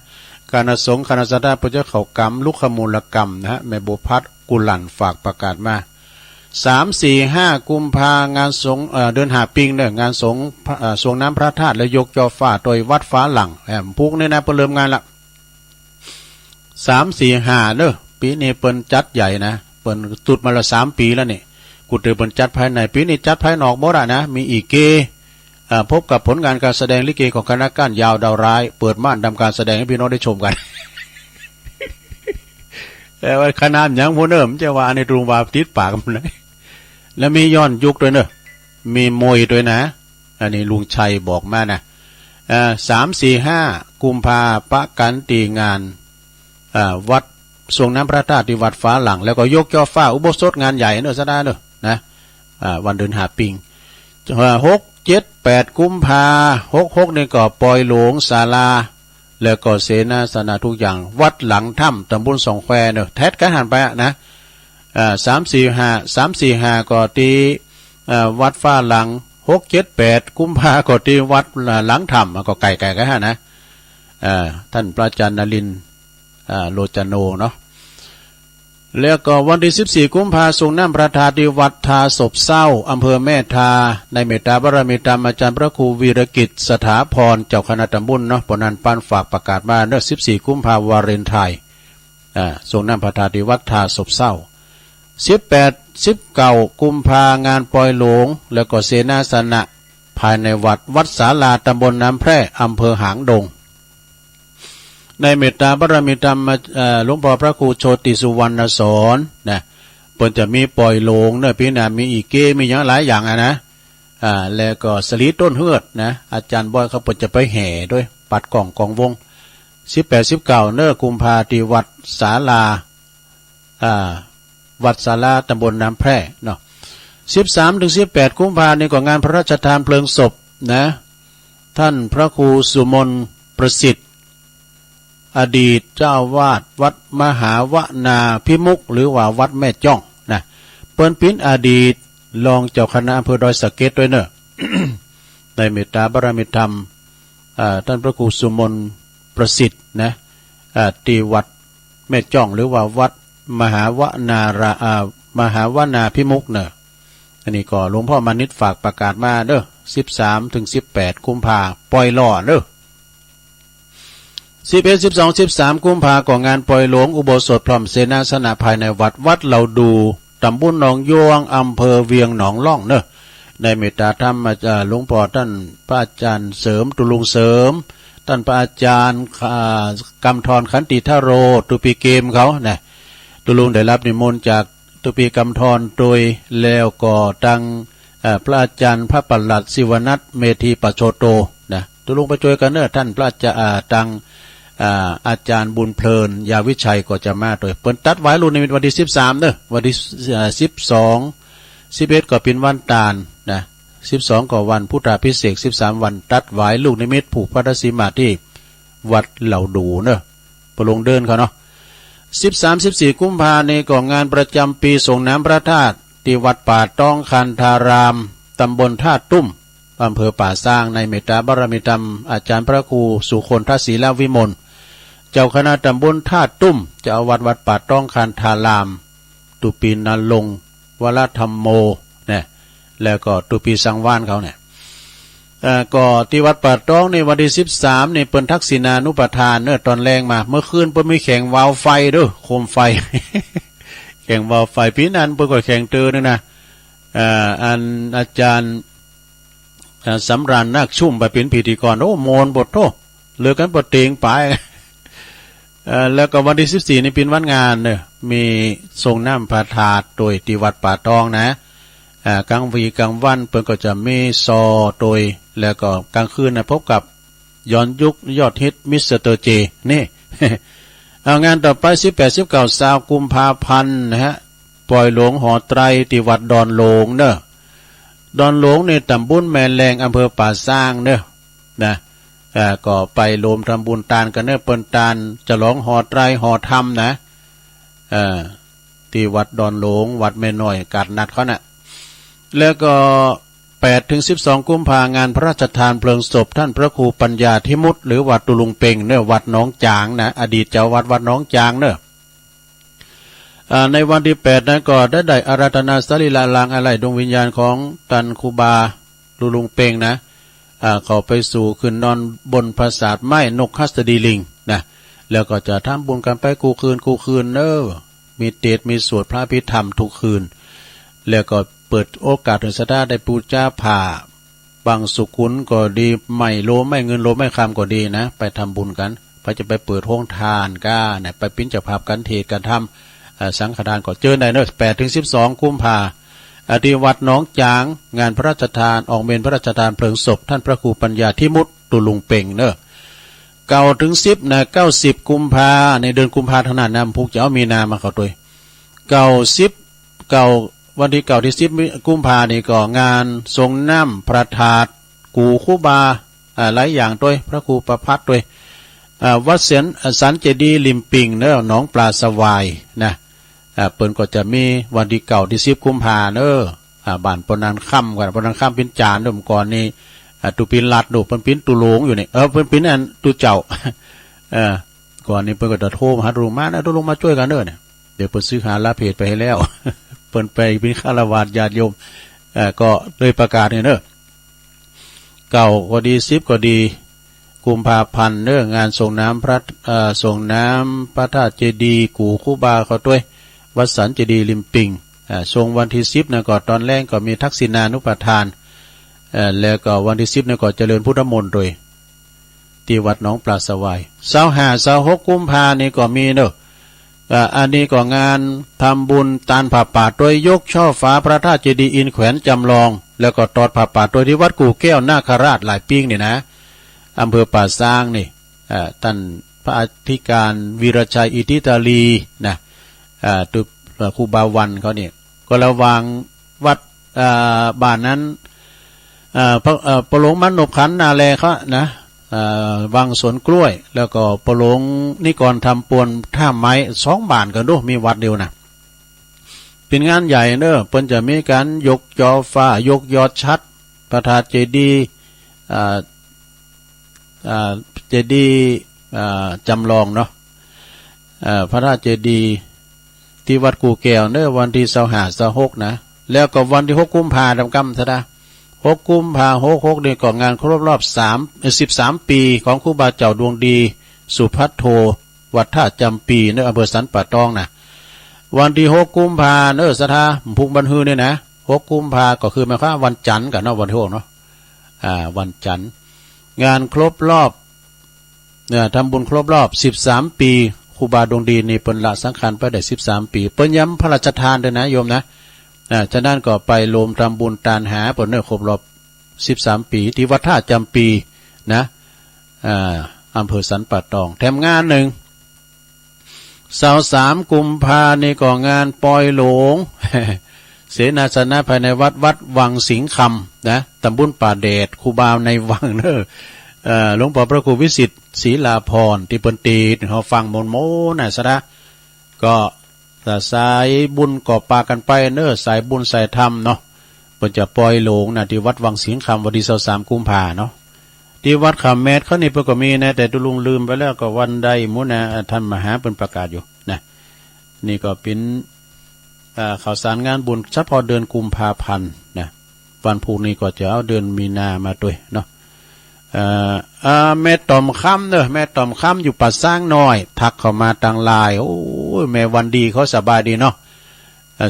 คณะสงฆ์คณะสัตยาพระเจ้าเขากรรมลุกขมูลกรรมนะฮะแม่บุพัฒน์กุลันฝากประกาศมา3 4 5กุมภางานสงฆ์เดือนหาปิงเนี่ยงานสงฆ์สวงน้ำพระธาตุและยกจอฟ้าโดยวัดฟ้าหลังพุกนี่นะเปิดเริ่มงานละ3 4 5เนอะปีนี้เปิดจัดใหญ่นะเปิดตุดมาละ3 ปีแล้วนี่กูเตือนเปิดจัดภายในปีนี้จัดภายนอกหมดนะมีอีกเกพบกับผลงานการแสดงลิเกของคณะก้านยาวดาวร้ายเปิดม่านทำการแสดงให้พี่น้องได้ชมกัน แต่ว่าคณะอย่างพวกเนิ่มจะว่าในตรุงวาติดปากมันเลยแล้วมีย้อนยุคด้วยเนอะมีมวยด้วยนะอันนี้ลุงชัยบอกมานะ3 4 5กุมภาปะกันตีงานวัดสวงน้ำพระธาตุที่วัดฟ้าหลังแล้วก็ยกจอฟ้าอุโบสถงานใหญ่เนอะซะได้เนอะนะวันเดือนหาปิง6 7 8กุมภา66นี่ก็ปล่อยหลวงศาลาแล้วก็เสนาสนะทุกอย่างวัดหลังถ้ำตำบลสองแควเนอะแท้กันหันไปนะ3 4 5ก็ที่วัดฟ้าหลัง6 7 8กุมภาก็ที่วัดหลังถ้ำก็ไก่กันฮะนะท่านพระอาจารย์นรินทร์โลจโนเนาะแล้วก็วันที่14กุมภาทรงน้ำพระธาตุที่วัดทาศพเศร้าอำเภอแม่ทาในเมตตาบารมีธรรมอาจารย์พระครูวีรกิจสถาพรเจ้าคณะตำบลเนาะปนันปานฝากประกาศมาเมื่อ14กุมภาวาเลนไทน์ทรงน้ำพระธาตุที่วัดทาศพเศร้า18 19กุมภางานปล่อยหลวงแล้วก็เสนาสนะภายในวัดศาลาตำบลน้ำแพร่อำเภอหางดงในเมตตาบารมีธรรมหลวงพ่อพระครูโชติสุวรรณสอนนะเพิ่นจะมีปล่อยโลงเนี่ยพี่นะมีอีกเกมีอย่างหลายอย่างนะแล้วก็สลีต้นเฮือดนะอาจารย์บอยเขาเพิ่นจะไปแห่ด้วยปัดกองวง18 19เนื้อกุมภาที่วัดศาลาวัดศาลาตำบลน้ำแพร่เนาะ13 ถึง 18กุมภานี่ก็งานพระราชทานเพลิงศพนะท่านพระครูสุมนประสิทธิ์อดีตเจ้าวาดวัดมหาวนาพิมุกหรือว่าวัดแม่จ้องนะเปิ้นปิ้นอดีตรองเจ้าคณะอำเภอดอยสะเก็ดด้วยเนอะ ในเมตตาบารมีธรรมท่านพระครูสุมนประสิทธิ์นะที่วัดแม่จ้องหรือว่าวัดมหาวนาพิมุกเนอะอันนี้ก็หลวงพ่อมานิตฝากประกาศมาเนอะ13 ถึง 18กุมภาปล่อยล่อเนอะ11 12 13กุมภาก็งานปล่อยหลวงอุโบสถพร้อมเสนาสนะภายในวัดเหล่าดูตำบลหนองยวงอำเภอเวียงหนองล่องเนอะในเมตตาธรรมหลวงพ่อท่านพระอาจารย์เสริมตุลุงเสริมท่านพระอาจารย์กำธรขันติทโรตุปีเกมเขาเนี่ยตุลุงได้รับนิมนต์จากตุปีกำธรโดยแล้วก็ตั้งพระอาจารย์พระประหลัดศิวนัทเมธีปโชโตนะตุลุงไปช่วยกันเนอะท่านพระอาจารย์ตั้งอาจารย์บุญเพลินยาวิชัยก็จะมาโดยเปิ้นตัดไว้รุ่นในวันที่13เนอะวันที่12 11ก็เป็นวันตาลนะ12ก็วันพุทธาภิเษก13วันตัดไว้ลูกนิมิตผูกพระสีมาที่วัดเหล่าดูเนอะประลงเดินเขาเนาะ 13-14 กุมภาในก่องานประจำปีส่งน้ำพระธาตุที่วัดป่าต้องคันธารามตำบลท่าตุ้มอำเภอป่าสร้างในเมตตาบารมีธรรมอาจารย์พระครูสุคนทศีลวิมลเจ้าคณะตำบลท่าตุ้มเจ้าอาวาสวัดป่าต้องคันธารามตุปีนันลงวรธรรมโมเนี่ยแล้วก็ตุปีสังวานเขาเนี่ยก็ที่วัดป่าต้องในวันที่13ในเปิ้นทักษิณานุปทานเนื้อตอนแรงมาเมื่อคืนเปิ้นมีแข่งวาวไฟด้วยโคมไฟ แข่งวาวไฟปีนั้นเปิ้นก็แข่งเตอนึงนะอันอาจารย์สำราญนักชุ่มไปเป็นพิธีกรโอ้โมนบทโตเลือกันบทเตียงไปแล้วก็วันที่14นี่เป็นวันงานเนี่ยมีทรงน้ำพระธาตุโดยที่วัดป่าตองนะกลางวีกลางวันเปิ้นก็จะมีซอโดยแล้วก็กลางคืนนะพบกับย้อนยุคยอดฮิตมิสเตอร์เจนี่ เอางานต่อไป18-19 กุมภาพันธ์นะฮะปล่อยหลวงหอไตรที่วัดดอนโลงเนอะดอนหลวงในตำบลแม่แรงอำเภอป่าสร้างเนอะนะก็ไปโลมทำบุญตานกันเนอะเปิ้นตานจะหลองหอไตรหอธรรมนะที่วัดดอนหลวงวัดแม่น้อยกาดนัดเขานะแล้วก็8-12 กุมภางานพระราชทานเพลิงศพท่านพระครูปัญญาธิมุตหรือวัดตุลุงเป่งเนอะวัดหนองจางนะอดีตเจ้าวัดหนองจางเนอะในวันที่8นั้นก็ได้อาราธนาสรีระลางอะไรดวงวิญญาณของตันคูบาตุลุงเป่งนะเขาไปสู่ขึ้นนอนบนปราสาทไม้นกฮัสดีลิงนะแล้วก็จะทำบุญกันไปกูคืนเนอะมีเทศมีสวดพระพิธรรมทุกคืนแล้วก็เปิดโอกาสถึงสถาได้ปูจ้าผ่าบางสุขุนก็ดีไม่โลไม่เงินโลไม่คำก็ดีนะไปทำบุญกันไปจะไปเปิดห้องทานก้าเนี่ยไปปิ้นจักภาพกันเทศกันทำสังฆทานก็เจอในเนอะ8-12 กุมภาที่วัดหนองจางงานพระราชทานออกเมนพระราชทานเพลิงศพท่านพระครูปัญญาธิมุตตุลุงเป่งเนอะ9-10นะ90 กุมภาในเดือนกุมภาพันธ์ทางนั้นนะพุกจะเอามีนามาเข้าตัววันที่10 กุมภานี่ก็งานทรงน้ำพระธาตุกูคูบาหลายอย่างด้วยพระครูประพัฒน์ด้วยวัดเสียนสันเจดีริมปิงเนอะหนองปลาสวายนะเปิ้นก็จะมีวันที่10 กุมภาเนอะบ้านปนันค่ำกันปนันค่ำเป็นจานด้วยก่อนนี่ตุปินลัดดูเปิ้นปิ้นตุโลงอยู่นี่เปิ้นปิ้นอันตุเจ้าก่อนนี้เปิ้นก็จะโทรมาหาลุงมานะลุงมาช่วยกันเด้อเนี่ยเดี๋ยวเปิ้นซื้อหาลาเพจไปให้แล้ว เปิ้นไปเป็นฆราวาสญาติโยมก็เลยประกาศเนี่ยเนอะ9ก็ดี10ก็ดีกุมภาพันธ์เนื้องานส่งน้ำพระธาตุเจดีย์กูคูบาเขาด้วยวัดสันเจดีย์ริมปิงส่งวันที่10นะก็ตอนแรกก็มีทักษิณานุปทานแล้วก็วันที่10นะก็เจริญพุทธมนต์โดยที่วัดหนองปลาสวาย25-26 กุมภานี่ก็มีเนอะอันนี้ก็งานทำบุญตานผ่าป่าโดยยกช่อฟ้าพระธาตุเจดีย์อินแขวนจำลองแล้วก็ตอดผ่าป่าโดยที่วัดกู่แก้วนาคราชหลายปิ้งนี่นะอำเภอป่าสร้างนี่ท่านพระอธิการวีรชัยอิทธิตาลีนะตุครูบาวันเขาเนี่ยก็ระวางวัดบ้านนั้นประหลงมันนบขันนาแลเขานะวังสวนกล้วยแล้วก็ประหลงนิกรทำปวนท่าไม้2 บ้านกันด้วยมีวัดเดียวนะเป็นงานใหญ่เนอะเพิ่นจะมีการยกยอฟ้ายกยอดชัดพระธาตุเจดีย์จำลองเนาะพระธาตุเจดีย์ที่วัดกู่แก้วเนอะวันที่25-26นะแล้วก็วันที่6 กุมภาพันธ์กำซะนะ6 กุมภาพันธ์66นี่ก็งานครบรอบ13 ปีของครูบาเจ้าดวงดีสุภัทโทวัดท่าจำปีเนอะอำเภอสันป่าตองนะวันที่6 กุมภาพันธ์สถาพุงบันฮือเนี่ยนะ6 กุมภาพันธ์ก็คือหมายความวันจันทร์กันเนาะวันที่6เนาะวันจันทร์งานครบรอบเนี่ยทำบุญครบรอบ13 ปีครูบาดวงดีนี่เปิ้นละสังขารไปได้13 ปีเปิ้นย้ำพระราชทานด้วยนะโยมนะฉะนั้นก็ไปโลมทำบุญตานหาเปิ้นเนี่ยครบรอบ13 ปีที่วัดท่าจำปีนะอำเภอสันป่าตองแถมงานหนึ่ง23 กุมภาพันธ์นี่ก็งานปอยหลวง เสนาสนะภายในวัดวังสิงห์คำนะตำบลป่าเดชครูบาในวังเนอะหลวงพ่อพระครูวิสิทธิ์ศรีลาภรณ์ที่เปิ้นตีเขาฟังมนโมน่ะซะนะ ก็แต่สายบุญก่อปากันไปเนอสายบุญสายธรรมเนาะเพิ่นจะปล่อยโหลงนะที่วัดวังสิงห์คำวันที่23กุมภาเนาะที่วัดคำแมทเขานี่เพิ่นก็มีนะแต่ตุลุงลืมไปแล้วก็วันใดมุนะท่านมหาเพิ่นประกาศอยู่นะนี่ก็เป็นข่าวสารงานบุญเฉพาะเดือนกุมภาพันธ์นะวันพรุ่งนี้ก็จะเอาเดือนมีนามาด้วยเนาะแม่ต่อมค่ำเนอะแม่ต่อมค่ำอยู่ปัดสร้างน้อยทักเข้ามาทางไลน์โอ้ยแม่วันดีเขาสบายดีเนาะ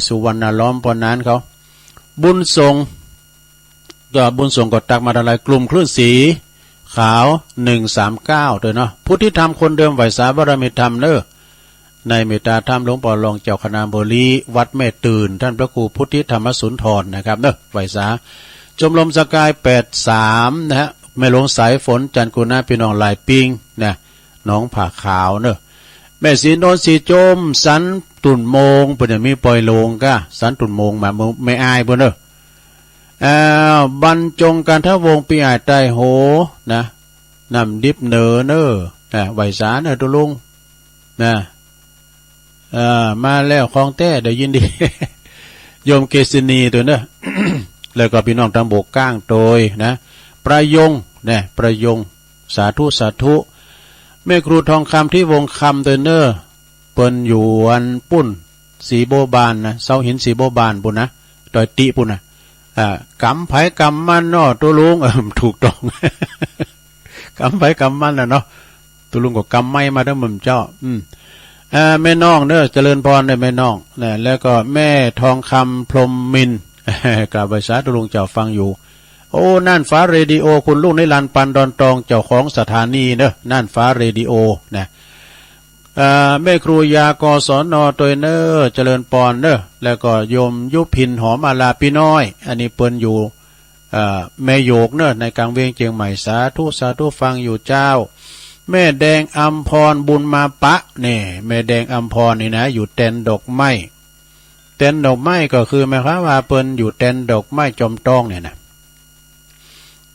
สุวรรณล้อมปนนั้นเขาบุญส่งก็ตักมาทางไลน์กลุ่มคลื่นสีขาว139ด้วยเนาะผู้ที่ทำคนเดิมไหวสาบารมีธรรมเนอะในเมตตาธรรมหลวงพ่อรองเจ้าคณะบดีวัดแม่ตื่นท่านพระครูพุทธิธรรมสุนทรนะครับเนอะไหวสาชมรมสกาย83นะฮะแม่หลวงสายฝนจันกุณาพี่น้องหลายปิงนะน้องผ่าขาวเนอะแม่สีโนนสีโจมสันตุ่นโมงเพิ่นมีปล่อยโลงก็สันตุ่นโมงมาไม่อายเพิ่นเนอะบรรจงการทวงปีอายใต้โหนะนำดิบเนอเนอไหวสาเนอตุลุงนะมาแล้วคลองแต้เดี๋ยวยินดี โยมเกษินีตัวเนอะ แล้วก็พี่น้องทางโบกก้างโดยนะประยงเนี่ยประยงสาธุสาธุแม่ครูทองคำที่วงคำตัวเนอเปิ้นอยู่อันปุ้นสีโบบานนะเสาหินสีโบบานปุ่นนะดอยติปุ่นนะกำไผ่กำมันเนาะตัวลุงถูกต้อง กำไผ่กำมันนะเนาะตัวลุงก็กำไม้มาทั้งมุมเจ้าแม่น้องเนอะเจริญพรได้แม่น้องนะแล้วก็แม่ทองคำพรหมมิน กราบไหว้สาธุลุงเจ้าฟังอยู่โอ้น่านฟ้าเรดิโอคุณลูกในลานปันดอนตองเจ้าของสถานีเนอะน่านฟ้าเรดิโอนะแม่ครูยากศนตัวเนอเจริญปอนเนอแล้วก็โยมยุพินหอมอาลาพี่น้อยอันนี้เปิ้นอยู่แม่โยกเนอในกลางเวียงเชียงใหม่สาธุสาธุฟังอยู่เจ้าแม่แดงอัมพรบุญมาปะเนี่ยแม่แดงอัมพรนี่นะอยู่เต็นดอกไม้เต็นดอกไม้ก็คือหมายความว่าเปิ้นอยู่เต็นดอกไม้จอมตองเนี่ยนะ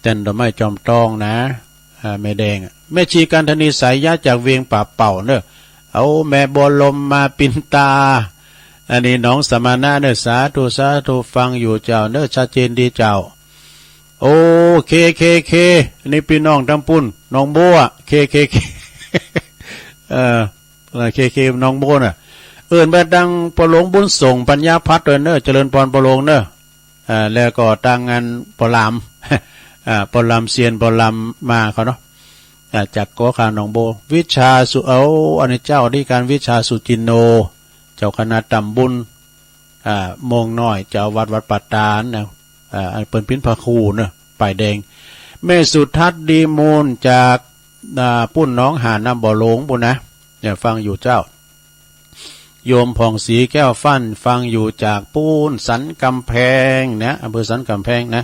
เต็นดอกไม้จอมตองนะแม่แดงแม่ชีกันธนีสายยะจากเวียงป่าเป่าเนอะเอาแม่บัวลมมาปินตาอันนี้น้องสมานะเนอะสาธุสาธุฟังอยู่เจ้าเนอะชัดเจนดีเจ้าโอ้เคนี่พี่น้องทั้งปุ่นน้องบัวเคเคน้องบัวน่ะเอื่นแบบดังปลงบุญส่งปัญญาพัฒน์เนอะเจริญพรปลงเนอะแล้วก็ตั้งงานปลามปลามเซียนปลามมาเขาเนาะจากโกขาหนองโบวิชาสุเอาอันนี้เจ้าที่การวิชาสุจินโนเจ้าคณะตำบุญมงน้อยเจ้าวัดปัตตานนะเปิ้นพินพระครูเนอะป้ายแดงแม่สุทัศน์ดีมูลจากปุ้นน้องหาน้ำบ่อหลงปุ่นนะอย่าฟังอยู่เจ้าโยมผ่องสีแก้วฟันฟังอยู่จากปูนสันกำแพงนะอำเภอสันกำแพงนะ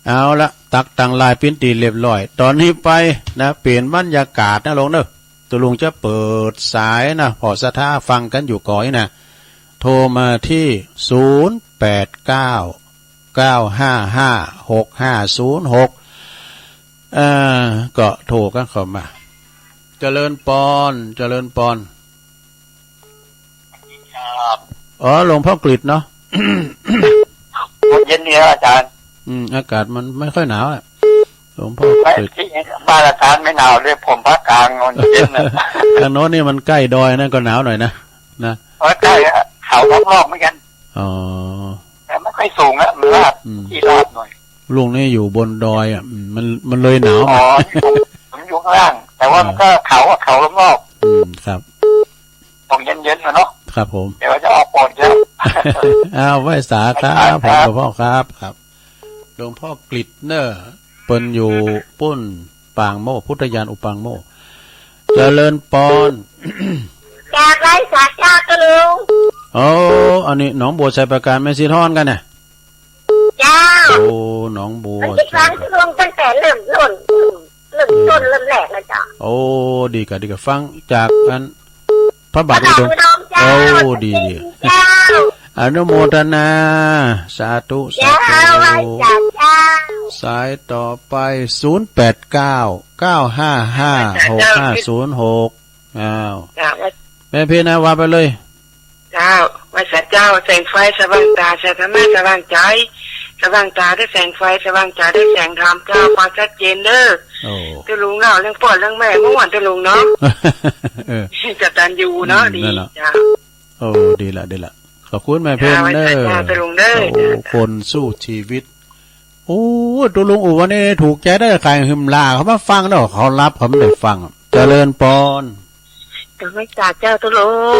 เอาละตักตังลายปิ้นตีเรียบร้อยตอนนี้ไปนะเปลี่ยนบรรยากาศนะลงเนอะตัวลุงจะเปิดสายนะพอสถาฟังกันอยู่ก่อยนะโทรมาที่0899556506ก็โทรกันเข้ามาเจริญปอนครับหลวงพ่อกฤษเนาะ เย็นนี้อาจารย์อากาศมันไม่ค่อยหนาวอ่ะหลวงพ่อที่บ้านอาจารย์ไม่หนาวเลยผมภาคกลางนอนเย็นนะทางโน้นนี่มันใกล้ดอยนั่นก็หนาวหน่อยนะใกล้เขารอบๆเหมือนกันแต่ไม่ค่อยสูงอะมันลาดที่ลาดหน่อยลุงนี่อยู่บนดอยอ่ะมันเลยหนาวผมอยู่ข้างล่างแต่ว่ามันก็เขารอบๆครับต้องเย็นๆนะเนาะครับผมเดี๋ยวจะออกปอดแล้วไหว้สาครับผมหลวงพ่อครับหลวงพ่อกฤษเนอร์เปิ้นอยู่ปุ้นปางโมพุทธญาณอุปังโมเจริญปอนจากไรสาจ้าตะลุงอันนี้หนองบัวชัยประการแม่สีทอนกันเนี่ยเจ้าหนองบัวที่ฟังตะลุงตั้งแต่เริ่มต้นเริ่มแรกเลยจ้ะดีกับฟังจากอันพระบาทในดวงดีอนุโมทนาสาธุสายต่อไป0899556506แม่เพนาวาไปเลย เจ้าไว้สัตว์เจ้าแสงไฟสว่างตาสะท้อนสว่างใจสว่างตาด้วยแสงไฟสว่างใจด้วยแสงธรรมเจ้าความชัดเจนเด้อจะลุงเนาะเรื่องพ่อเรื่องแม่เมื่อวานจะลุงเนาะจัดการอยู่เนาะดีจ้าโอ้ดีละขอบคุณแม่เพิ่นเด้อคนสู้ชีวิตโอ้ตัวลุงอู๋วันนี้ถูกใจได้ใครหึมลาเขามาฟังเนาะเขารับเขาไม่ได้ฟังเจริญปอนก็ไม่จ่าเจ้าตัวลุง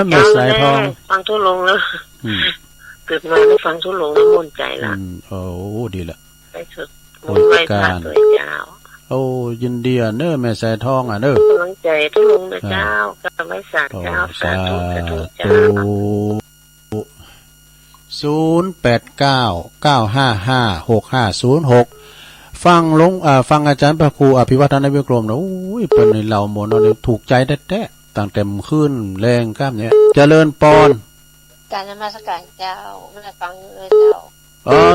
ไม่ใส่พองฟังตัวลุงแล้วเกิดมาไม่ฟังตัวลุงแล้วมุ่นใจละโอ้ดีละไปสุดมุ่นไว้พระตัวเจ้าโอ้ยินดีเน้อแม่ใส่ทองเน้อกำลังใจตัวลุงนะเจ้าก็ไม่สาเจ้าสาธุเจ้า0899555656ฟังลงฟังอาจารย์พระครูอภิวัฒนวิกรมนะโอ้ยเปิ้นในเราหมดเนาะถูกใจแท้ๆตั้งแต่ขึ้นแรงกล้ามเนี่ยเจริญปอนการนมัสการเจ้าไม่ได้ฟังเลยเจ้า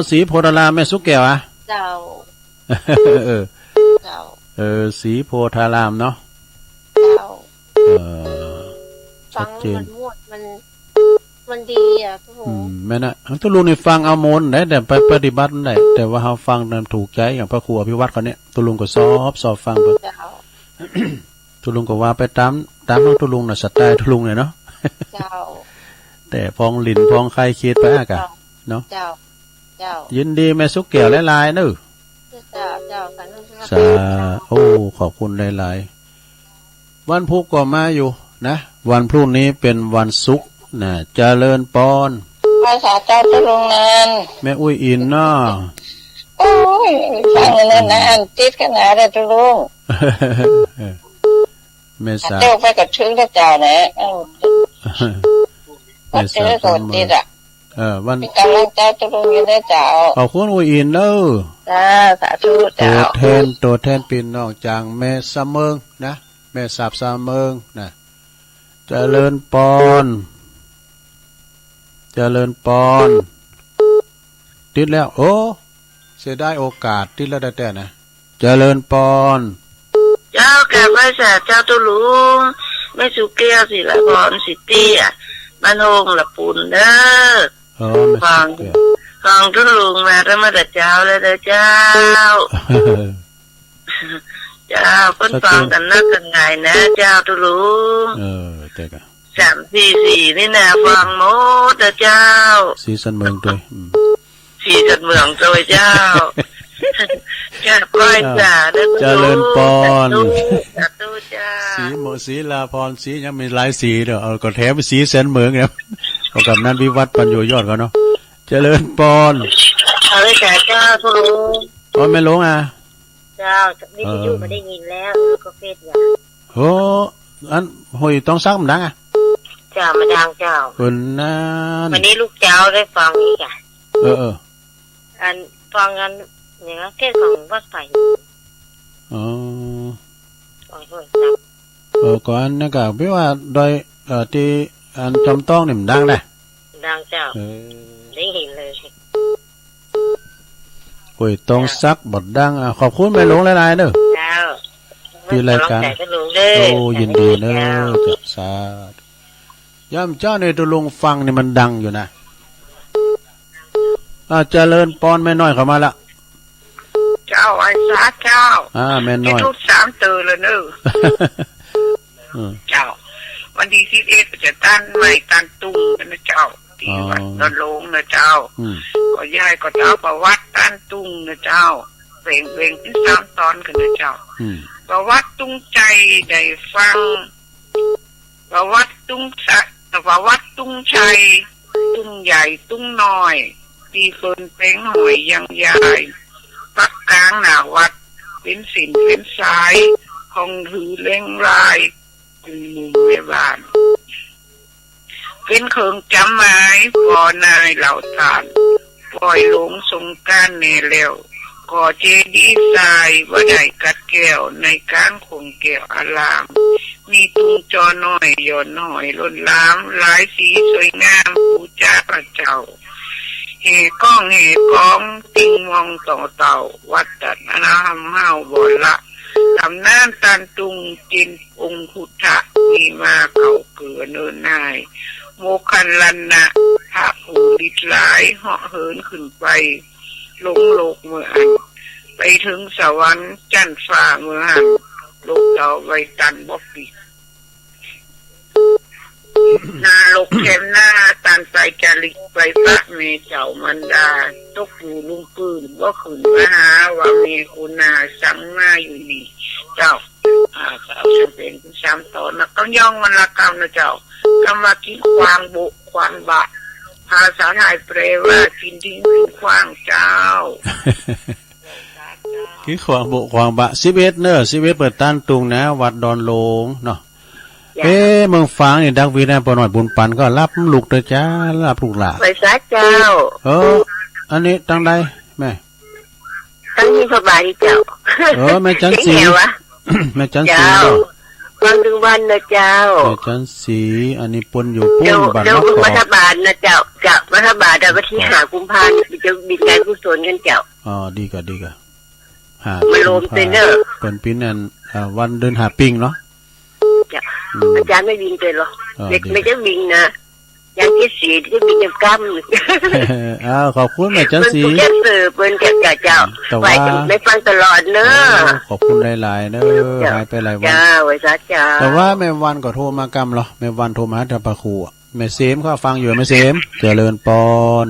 สีโพธารามแม่สุกแก้วเจ้าเจ้าสีโพธารามเนาะเจ้าฟังมันมดมันดีอ่ะทุกคนแม่นะทุกลุงนี่ฟังเอาโมนได้แต่ไปปฏิบัติได้แต่ว่าเขาฟังนั้นถูกใจอย่างพระครูอภิวัตรเขาเนี่ยทุกลุงก็สอบฟังไปทุกลุงก็ว่าไปตามทุกลุงน่ะสไตล์ทุกลุงเลยเนาะแต่พองลิ้นพองไข่เคียดไปอ่ะกะเนาะยินดีแม่สุกเกี่ยวหลายๆเนอะสาโอ้ขอบคุณหลายๆวันพุธก็มาอยู่นะวันพรุ่งนี้เป็นวันศุกร์น่ะเจริญปอนภาษาเจ้าตุลงนานแม่อุ้ยอินเนาะโอ้ยฟังนานติดขนาดเลยตุลงแม่สาวเจ้าไปกับชื่อเจ้าเนี่ยแม่สาวกดติดอ่ะวันกำลังเจ้าตุลงอยู่ได้เจ้าขอบคุณอุ้ยอินเด้อจ้าสาธุเจ้าตัวแทนปีน้องจากแม่สะเมิงนะแม่สาบสะเมิงนะเจริญปอนติดแล้วโอ้เสียได้โอกาสติดแล้วแต่นะเจริญปอนเจ้าแก่พระศาเจ้าตุลุงไม่สุเกียวสิละพรสิตี้อ่ะบ้านโฮงละปุ่นเด้อฟังตุลุงมาธรรมดาเจ้าเลยเด้อเจ้าเจ้าเพิ่นฟังกันนักกันไงนะเจ้าตุลุงแต่ก็344นี่นะฟังหมดเด้อเจ้าสีสันเมืองด้วยสีสันเมืองด้วยเจ้าแก่ก้อยจ่าเด้อเจริญปอนสีลาพรสียังมีหลายสีเด้อเอาก็แถมสีแสนเมืองเนี่ยเอากับนั้นวิวัฒน์ปัญโยยอดเขาเนาะเจริญปอนเอาเลยแก่เจ้าทุลุงอ๋อไม่ลงเจ้าวิทยุมาได้ยินแล้วก็เฟซอย่างโอ้อันหอยต้องซักมันดังเจ้ามาดังเจ้าคนนั้นวันนี้ลูกเจ้าได้ฟังอีกอันฟังกันอย่างเทศของวัดไผ่ก่อนนะก็พี่ว่าโดยที่อันจำต้องนี่มันดังได้ดังเจ้าได้ยินเลยหอยต้องซักบทดังขอบคุณแม่หลวงหลายๆเด้อเจ้าที่รายการโอ้ยินดีเด้อจับสาย่ำเจ้าในตุลุงฟังนี่มันดังอยู่นะเจริญปอนแม่น้อยเข้ามาละเจ้าไอ้สาเจ้าแม่น้อยทุก3ตื่นเลยเนอะเจ้าวันที่11จะตั้นไม่ตั้นตุ้งนะเจ้าที่วัดนนลงนะเจ้าก็ย้ายก็เจ้าประวัติตั้นตุ้งนะเจ้าเพลงเป็น3ตอนกันนะเจ้าประวัติตุ้งใจได้ฟังประวัติตุ้งประวัติตุ้งชัยตุ้งใหญ่ตุ้งน้อยตีเฟินเป้งหอยยังยายปักกลางหน้าวัดเป็นสินเป็นสายห้องถือเล่งรายกุมมุมแม่บ้านเป็นเคิงจำหมายพอนายเหล่าทานปล่อยหลงสงการเนเร็วก่อเจดีย์ทรายว่าได้กัดแก้วในการคงแก้วอารามมีตุ้งจอน้อยย่อนหอยล้นล้ำหลายสีสวยงามปูจ้าพระเจ้าเฮก้องติงมองเต่าวัดตัดนาหำเฮาบ่ละตำนานตันตุงจินองคุทะมีมาเก่าเกือเนินนาย โมคันลันนะพระผูดิดหลายเหาะเหินขึ้นไปลงโลกเมื่ออันไปถึงสวรรค์จันทร์ฟ้าเมื่อหันโลกเจ้าไว้ตันบ่ปิดนาลกแคมหน้าตันไปจาริกไปพระเมเจ้ามันดาตกอยู่ลุงปืนว่าขึ้นมาหาว่าเมคุณนาสังมาอยู่นี่เจ้าสาวจะเป็นสามตอนนะก็ย่องมันละกรรมนะเจ้ากรรมกินควางบุควางบะภาษาไทยแปลว่ากินทิ้งกินขว้างเจ้า กินขวางบุขวางบะ11เนอะ11เปิดต้านตุงนะวัดดอนโลงเนาะเมืองฟางนี่ดักวีนะปอหน่อยบุญปันก็รับลูกเด้อจ้ารับลูกหลานไปซะเจ้าอันนี้ตั้งใดแม่ตั้งที่สบายดีเจ้าแม่จันสีแม่จันสีวันดึงวันนะเจ้าแม่จันสีอันนี้ปนอยู่ปุ้นบัตรนครรัฐบาลนะเจ้ากับรัฐบาลวันที่5 กุมภาพันธ์จะมีการกุศลกันเจ้าดีกว่ามารวมเต็นเนอร์เป็นปีนั้นวันเดินหาปิ้งเนาะอาจารย์ไม่บินเลยหรอเด็กไม่จะบินนะยังที่สีที่บินยังกขอบคุณแม่จันสีเพิ่นเสือเพิ่นแก่เจ้าไว้ไม่ฟังตลอดเนอะขอบคุณหลายๆเนอะหายไปหลายวันไว้ซะเจ้าแต่ว่าแม่วันก็โทรมากำเหรอแม่วันโทรมาแต่ปะครูแม่เสมเขาฟังอยู่แม่เสมเจริญปอน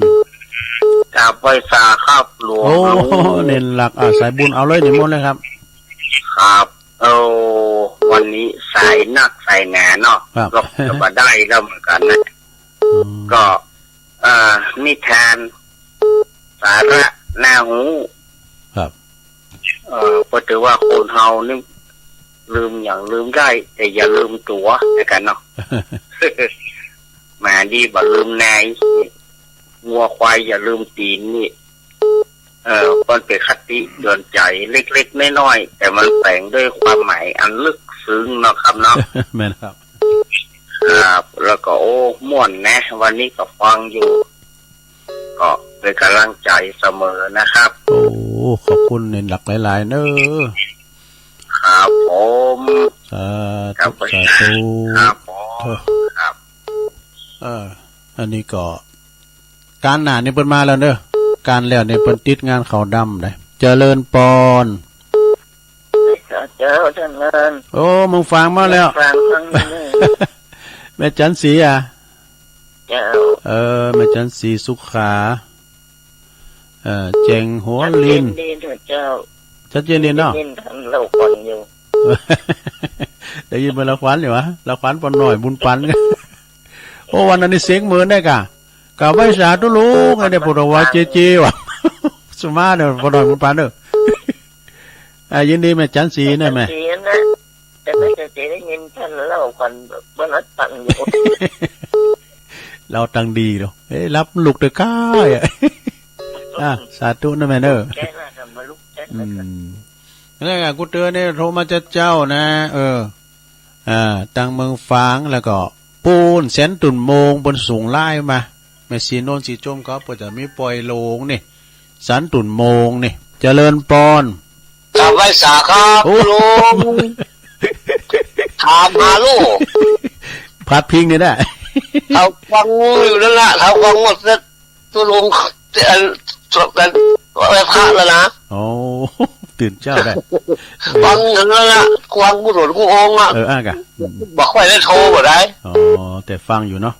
กับไว้สาครับหลวงเน้นหลักสายบุญเอาเลยนิมนต์เลยครับครับวันนี้สายนักสายแหน่เนาะก็จะมาได้แล้วเหมือนกันนะก็นิทานสาระน่าหูครับก็ถือว่าคนเฮานี่ลืมอย่างลืมได้แต่อย่าลืมตัวแล้วกันเนาะมาดีบ่ลืมนายงัวควายอย่าลืมตีนนี่มันเป็นคติเตือนใจเล็กๆน้อยๆแต่มันแฝงด้วยความหมายอันลึกซึ้งเนาะครับเนาะแม่นครับครับแล้วก็ม่วนนะวันนี้ก็ฟังอยู่ก็เป็นกำลังใจเสมอนะครับขอบคุณในหลักหลายๆเนอะครับผมสาธุครับผมครับอันนี้ก็การหนานี่เปิ้นมาแล้วเนอะการแล้วเนี่ยเปิ้นติดงานเขาดำเลยเจริญปอนเจ้าเจริญมึงฟังมาแล้วแม่จันสีเจ้าแม่จันสีสุขาเจงหัวลินเจ้าชัดเจนเรียนเนาะเราควันอยู่ได้ยินเป็นละควันอยู่วะละควันปนหน่อยบุญปันวันนั้นนี่เสียงเหมือนได้กะกับไว้สาธุลูกไอ้เนี่ยปวดหัวเจ๊ๆว่ะสมาเด้อปนหน่อยบุญปันเด้อยินดีแม่จันสีนะแม่แต่ไม่จะได้ยินท่านเล่าคนบนนัดตังอยู่เราตังดีเนาะรับลูกเด้อก้ายสาธุนะแม่เด้อนี่ไงกูเตือนเนี่ยโทรมาเจ้านะตังเมืองฟางแล้วก็ปูนแสนตุ่นโมงบนสูงไล่มาแม่สีโนนสีจมก็เปิดจะมีปล่อยโลงนี่สันตุ่นโมงนี่เจริญปอนกับไว้สาครับลุงถามมาลูกพัดพิงนี่ได้เขาฟังอยู่นั่นแหละเขาฟังหมดแล้วตัวลุงแต่อะไรพระแล้วนะตื่นเจ้าได้ฟังอย่างนั้นละฟังกูหลงกูองอ่ะกะบอกไว้ได้โทรบ่ได้แต่ฟังอยู่เนาะ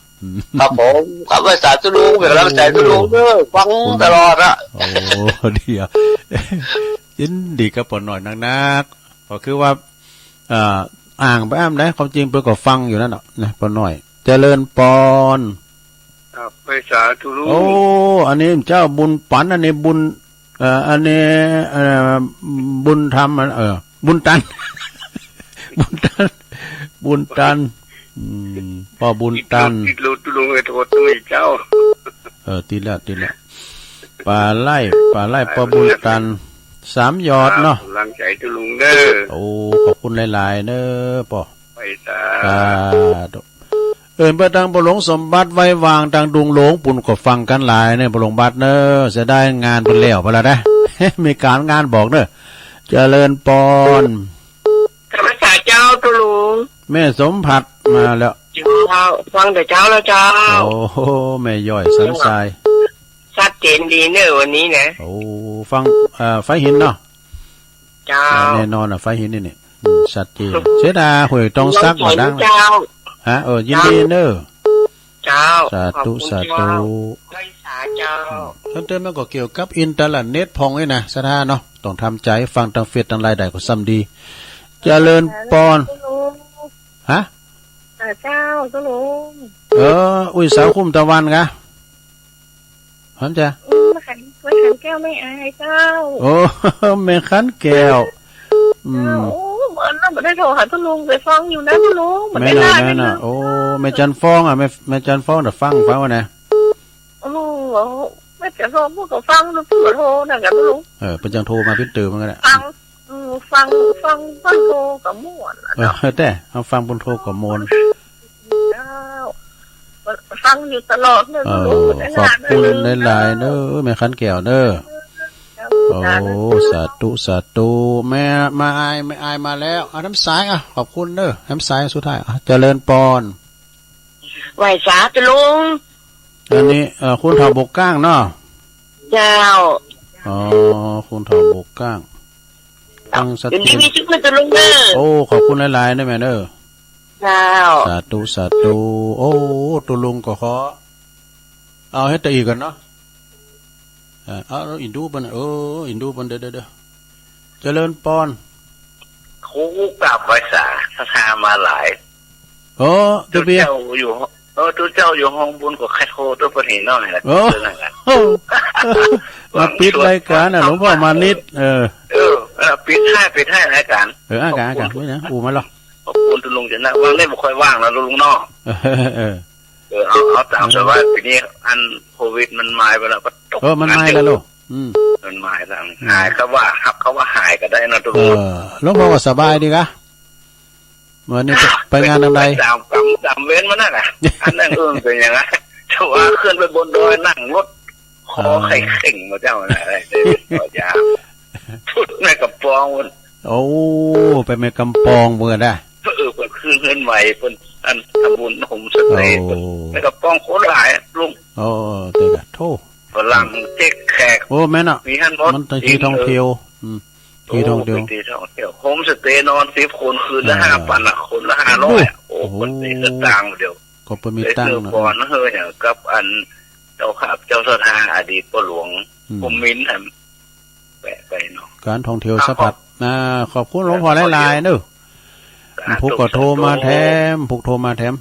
ครับผมกับไว้สาธุลุงเป็นกำลังใจตุลุงเด้อฟังตลอดอ่ะดียินดีกับปนหน่อยนักก็คือว่าอ่างไปอ้ามได้ความจริงเพิ่นก็ฟังอยู่นั่นเนาะนะปนหน่อยเจริญปอนครับไปสาธุลุงอันนี้เจ้าบุญปันอันนี้บุญอันนี้บุญธรรมบุญตันพ่อบุญตันติดลุลุงไอ้โทษตัวเจ้าติดแล้วปลาไล่พ่อบุญตัน3 ยอดเนาะหลังใจตุลุงเด้อขอบคุณหลายๆเด้อป่อไปสาธุไปทางบ่หลงสมบัติไว้วางทางดุงหลงปุ่นก็ฟังกันหลายเนี่ยบ่หลงบัดเด้อจะได้งานเป็นแล้วไปแล้วนะมีการงานบอกเด้อเจริญปอนธรรมศาสตร์เจ้าตุลุงแม่สมผัส มาแล้วเจ้าฟังแต่เจ้าแล้วเจ้าโอ้โหแม่ย่อยสันทรายชัดเจนดีเนอะวันนี้นะโอ้ฟังไฟหินเนาะเจ้าแน่นอนไฟหินนี่ชัดเจนเสียดายหวยต้องซักมาดังฮะยินดีเนอะเจ้าสาธุสาธุไร้สาเจ้าเติมมันก็เกี่ยวกับอินเทอร์เน็ตพองไว้นะสถานเนาะต้องทำใจฟังทางเฟซทางไลน์ได้ก็ซ้ำดีเจริญปอนฮะเจ้าตุลุงอุ้ยสาวคุ้มตะวันกะฮันจ้ะไม่ขันแก้วไม่อายเจ้าโอ้แม่ขันแก้วโอ้เหมือนน่ะไม่ได้โทรหาตุลุงไปฟังอยู่นะตุลุงแม่น่ะโอ้แม่จันฟ้องอ่ะแม่จันฟ้องแต่ฟังวะนะโอ้แม่จันฟ้องพวกก็ฟังแล้วพูดโทรนะกันตุลุงเป็นจังโทรมาพิจารณามันก็ได้ฟังบนโทรกับม่วนแต่เอาฟังบนโทรกับมนฟังอยู่ตลอดเลยขอบคุณหลายๆเด้อแม่ขันแก้วเด้อโอ้สาธุสาธุแม่มาอายไม่อายมาแล้วน้ำสายขอบคุณเด้อน้ำสายสุดท้ายเจริญปอนไหวสาตุลุงอันนี้คุณถอบกก้างเนาะเจ้าคุณถอบกก้างตั้งสติมีชื่อตุลุงเด้อโอ้ขอบคุณหลายๆนะแม่เด้อเจ้าสาธุสาธุโอ้ตุลุงก็ขอเอาให้ตะอีกกันเนาะเอาอินดูบันอินดูบันเด้อเจริญปอนคู่กลับไว้สาทามาหลายตัวเบี้ยอยู่ตัวเจ้าอยู่ห้องบุญกับใครโทรตัวประเทศน้อยแหละมาปิดรายการหลวงพ่อมานิดปิดให้รายการอากาศไม่นะอูมาหรอขอบคุณตุลุงจะนะว่างได้บ่ค่อยว่างแล้วลุงนอกเอาตามสบายปีนี้อันโควิดมันมาไปแล้วมันมาแล้วลูกมันมาแล้วหายเขาว่าหายก็ได้นะตุลุงหลวงพ่อว่าสบายดีกะวันนี้ไปงานอะไรตามเว้นมานั่นแหละอันนั้นเป็นยังไงถ้าว่าขึ้นไปบนดอยนั่งรถคอไข่เข่งมาเจ้าอะไรเด็กต่อยาทุดในกระปองมันโอ้ไปแม่กำปองเมื่อได้เปิดขึ้นเงินใหม่เปิดอันทำบุญผมสเตย์ในกระปองโคตรหลายลุงเด็กโทษฝรั่งเจ๊กแขกแม่น่ะมันที่ท่องเที่ยวที่ท่องเที่ยวโฮมสเตย์นอน10 คนคืนละ5,000อ่ะคนละ500โอ้คนนี้ก็ตังเดียวก็เป็นมีตังนะก่อนเฮ้ยเนี่ยกับอันเจ้าข้าเจ้าสถานอดีตพ่อหลวงผมมิ้นทำแปะไปเนาะการท่องเที่ยวสัมผัสขอบคุณหลวงพ่อหลายๆเด้อผู้ก็โทรมาแถมผู้โทรมาแถม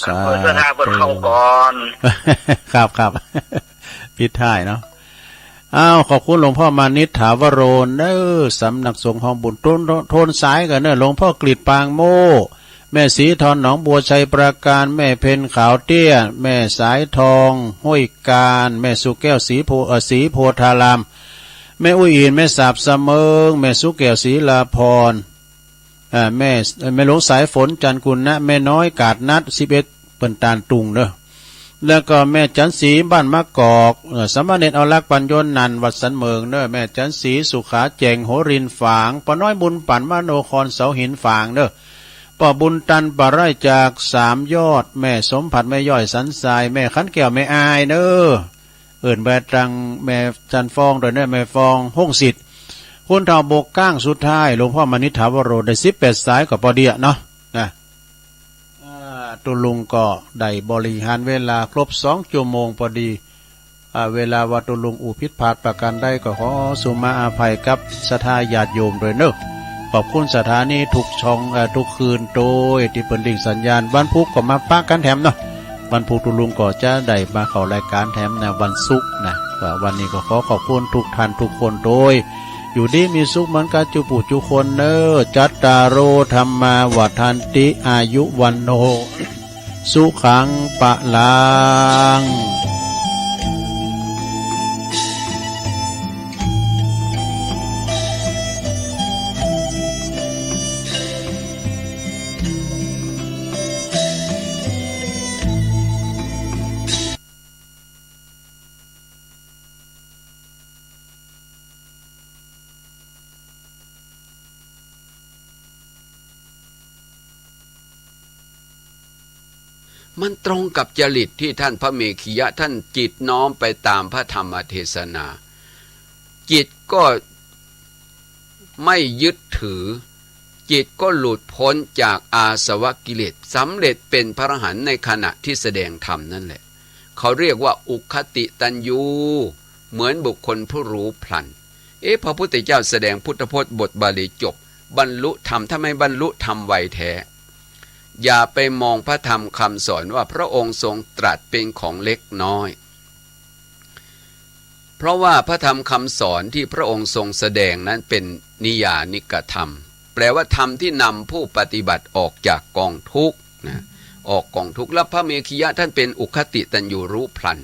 สาธุสถานเปิดเข้าก่อนครับปิดท้ายเนาะขอบคุณหลวงพ่อมานิษฐาวโรเนสำนักสงฆ์ห้องบุญโทนสายกันเนหลวงพ่อกฤษปางโมแม่สีทอนหนองบัวชัยประการแม่เพนขาวเตี้ยแม่สายทองห้วยการแม่สุแก้วสีโพธารามแม่อุ้ยอินแม่สาบเสมิงแม่สุแก้วศรีลาพรแม่หลวงสายฝนจันกุลนะแม่น้อยกาดนัด11เปิ้นตาลตุงเด้อแล้วก็แม่จันสีบ้านมะกอกสามเณรเอาลักปัญญนนันวัดสันเมืองเด้อแม่จันสีสุขาแจงโหรินฝางป้าน้อยบุญปั่นมโนครเสาหินฝางเด้อป้าบุญตันปะไร่จาก3ยอดแม่สมผัดแม่ย่อยสันทรายแม่ขันแก้วแม่อายเด้อเอิ้นแม่ตรังแม่จันฟองเด้อแม่ฟองห้องสิทธิ์คุณเฒ่าบกก้างสุดท้ายหลวงพ่อมณิษฐาวโรได้18สายก็พอดีเนาะนะตุลุงก็ได้บริหารเวลาครบ2 ชั่วโมงพอดีเวลาว่าตุลุงอุพิษพลาดประการใดก็ขอสุมาอาภัยกับศรัทธาญาติโยมโดยเนอะขอบคุณสถานีทุกช่องทุกคืนโดยที่เปิดลิงสัญญาณวันพุธก็มาปักกันแถมเนาะวันพุธตุลุงก็จะได้มาเข้ารายการแถมในวันศุกร์นะวันนี้ก็ขอบคุณทุกท่านทุกคนโดยอยู่ดีมีสุขเหมือนกันจุปุจุคนเนอจัตตารโอธรรมาวัฏันติอายุวันโนสุขังปะลัง มันตรงกับจริตที่ท่านพระเมขียะท่านจิตน้อมไปตามพระธรรมเทศนาจิตก็ไม่ยึดถือจิตก็หลุดพ้นจากอาสวะกิเลสสำเร็จเป็นพระอรหันต์ในขณะที่แสดงธรรมนั่นแหละเขาเรียกว่าอุคติตัญญูเหมือนบุคคลผู้รู้พลันพระพุทธเจ้าแสดงพุทธพจน์บทบาลีจบบรรลุธรรมถ้าไม่บรรลุธรรมไวแท้อย่าไปมองพระธรรมคำสอนว่าพระองค์ทรงตรัสเป็นของเล็กน้อยเพราะว่าพระธรรมคำสอนที่พระองค์ทรงแสดงนั้นเป็นนิยานิกธรรมแปลว่าธรรมที่นำผู้ปฏิบัติออกจากกองทุกข์นะออกกองทุกข์แล้วพระเมขียะท่านเป็นอุคติตัญญูรู้พลัน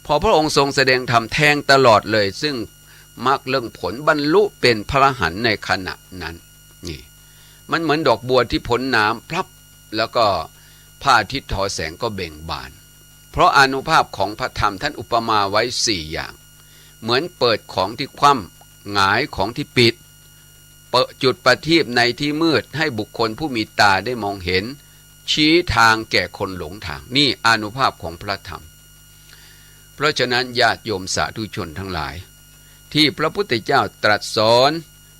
พอพระองค์ทรงแสดงธรรมแทงตลอดเลยซึ่งมรรคเรื่องผลบรรลุเป็นพระอรหันต์ในขณะนั้นนี่มันเหมือนดอกบัวที่พ้นน้ำพลับแล้วก็พระอาทิตย์ทอแสงก็เบ่งบานเพราะอานุภาพของพระธรรมท่านอุปมาไว้4อย่างเหมือนเปิดของที่คว่ำหงายของที่ปิดเปิดจุดประทีปในที่มืดให้บุคคลผู้มีตาได้มองเห็นชี้ทางแก่คนหลงทางนี่อานุภาพของพระธรรมเพราะฉะนั้นญาติโยมสาธุชนทั้งหลายที่พระพุทธเจ้าตรัสสอน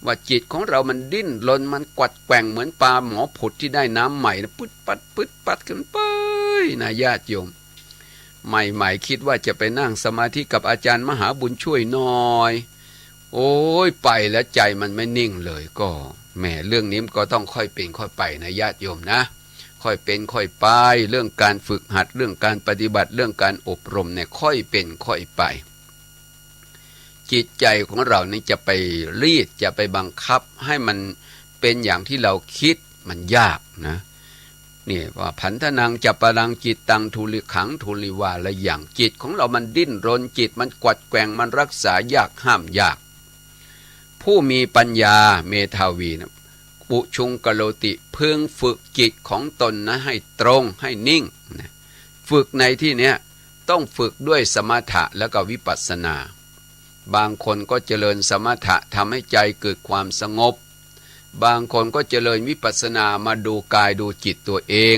ว่าจิตของเรามันดิ้นรนมันกวัดแกว่งเหมือนปลาหมอผุดที่ได้น้ำใหม่นะปึ๊ดปัดกันไปนะญาติโยมใหม่ๆคิดว่าจะไปนั่งสมาธิกับอาจารย์มหาบุญช่วยหน่อยโอ้ยไปแล้วใจมันไม่นิ่งเลยก็แหมเรื่องนี้ก็ต้องค่อยเป็นค่อยไปนะญาติโยมนะค่อยเป็นค่อยไปเรื่องการฝึกหัดเรื่องการปฏิบัติเรื่องการอบรมเนี่ยค่อยเป็นค่อยไปจิตใจของเรานี่จะไปรีดจะไปบังคับให้มันเป็นอย่างที่เราคิดมันยากนะนี่ว่าพันธนังจัปปรังจิตตังทุลิขังทุลิวาละอย่างจิตของเรามันดิ้นรนจิตมันกวัดแกว่งมันรักษายากห้ามยากผู้มีปัญญาเมธาวีนะปุชุงกโลติพึงฝึกจิตของตนนะให้ตรงให้นิ่งนะฝึกในที่เนี้ยต้องฝึกด้วยสมถะแล้วก็วิปัสสนาบางคนก็เจริญสมถะทำให้ใจเกิดความสงบบางคนก็เจริญวิปัสสนามาดูกายดูจิตตัวเอง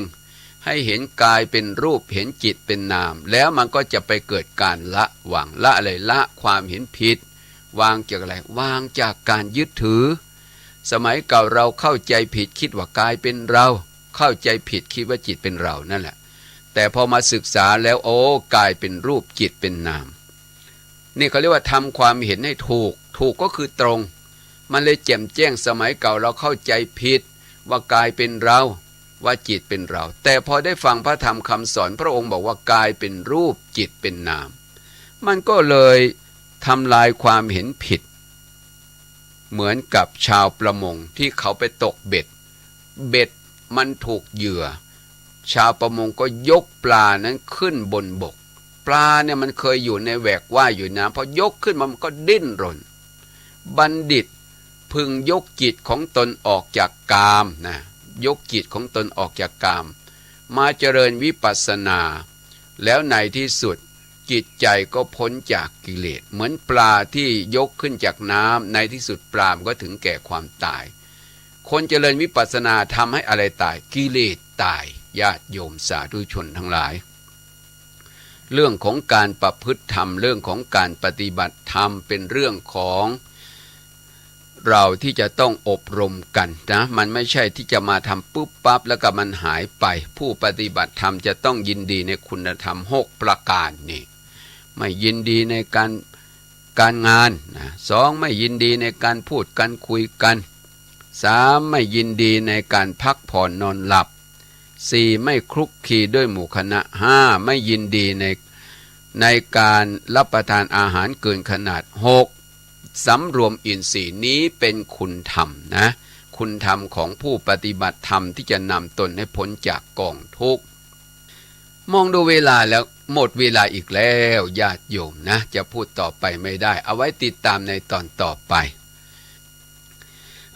ให้เห็นกายเป็นรูปเห็นจิตเป็นนามแล้วมันก็จะไปเกิดการละวางละอะไรละความเห็นผิดวางจากอะไรวางจากการยึดถือสมัยเก่าเราเข้าใจผิดคิดว่ากายเป็นเราเข้าใจผิดคิดว่าจิตเป็นเรานั่นแหละแต่พอมาศึกษาแล้วโอ้กายเป็นรูปจิตเป็นนามนี่เขาเรียกว่าทำความเห็นให้ถูกก็คือตรงมันเลยแจ่มแจ้งสมัยเก่าเราเข้าใจผิดว่ากายเป็นเราว่าจิตเป็นเราแต่พอได้ฟังพระธรรมคำสอนพระองค์บอกว่ากายเป็นรูปจิตเป็นนามมันก็เลยทำลายความเห็นผิดเหมือนกับชาวประมงที่เขาไปตกเบ็ดมันถูกเหยื่อชาวประมงก็ยกปลานั้นขึ้นบนบกปลาเนี่ยมันเคยอยู่ในแหวกว่ายอยู่น้ำพอยกขึ้นมันก็ดิ้นรนบัณฑิตพึงยกจิตของตนออกจากกามนะยกจิตของตนออกจากกามมาเจริญวิปัสสนาแล้วในที่สุดจิตใจก็พ้นจากกิเลสเหมือนปลาที่ยกขึ้นจากน้ำในที่สุดปลามันก็ถึงแก่ความตายคนเจริญวิปัสสนาทำให้อะไรตายกิเลสตายญาติโยมสาธุชนทั้งหลายเรื่องของการประพฤติธรรมเรื่องของการปฏิบัติธรรมเป็นเรื่องของเราที่จะต้องอบรมกันนะมันไม่ใช่ที่จะมาทำปุ๊บปั๊บแล้วก็มันหายไปผู้ปฏิบัติธรรมจะต้องยินดีในคุณธรรม6ประการนี่ไม่ยินดีในการงานนะ2ไม่ยินดีในการพูดกันคุยกัน3ไม่ยินดีในการพักผ่อนนอนหลับ4ไม่คลุกคลีด้วยหมู่คณะ5ไม่ยินดีในการรับประทานอาหารเกินขนาด6สำรวมอินทรีย์นี้เป็นคุณธรรมนะคุณธรรมของผู้ปฏิบัติธรรมที่จะนำตนให้พ้นจากกองทุกข์มองดูเวลาแล้วหมดเวลาอีกแล้วญาติโยมนะจะพูดต่อไปไม่ได้เอาไว้ติดตามในตอนต่อไป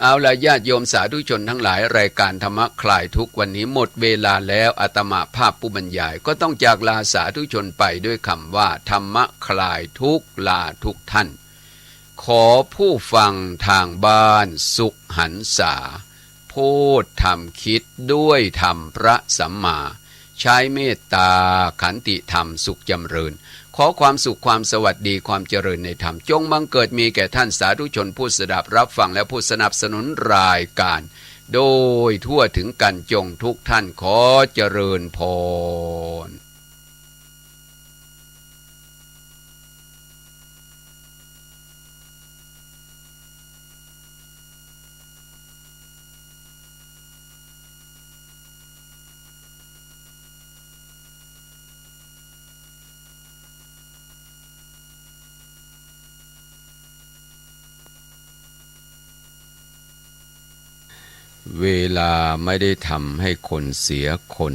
เอาล่ะญาติโยมสาธุชนทั้งหลายรายการธรรมะคลายทุกข์วันนี้หมดเวลาแล้วอาตมาภาพผู้บรรยายก็ต้องจากลาสาธุชนไปด้วยคำว่าธรรมะคลายทุกข์ลาทุกท่านขอผู้ฟังทางบ้านสุขหันษาพูดทำคิดด้วยธรรมพระสัมมา ใช้เมตตาขันติธรรมสุขจำเริญขอความสุขความสวัสดีความเจริญในธรรมจงบังเกิดมีแก่ท่านสาธุชนผู้สดับรับฟังและผู้สนับสนุนรายการโดยทั่วถึงกันจงทุกท่านขอเจริญพรเวลาไม่ได้ทำให้คนเสียคน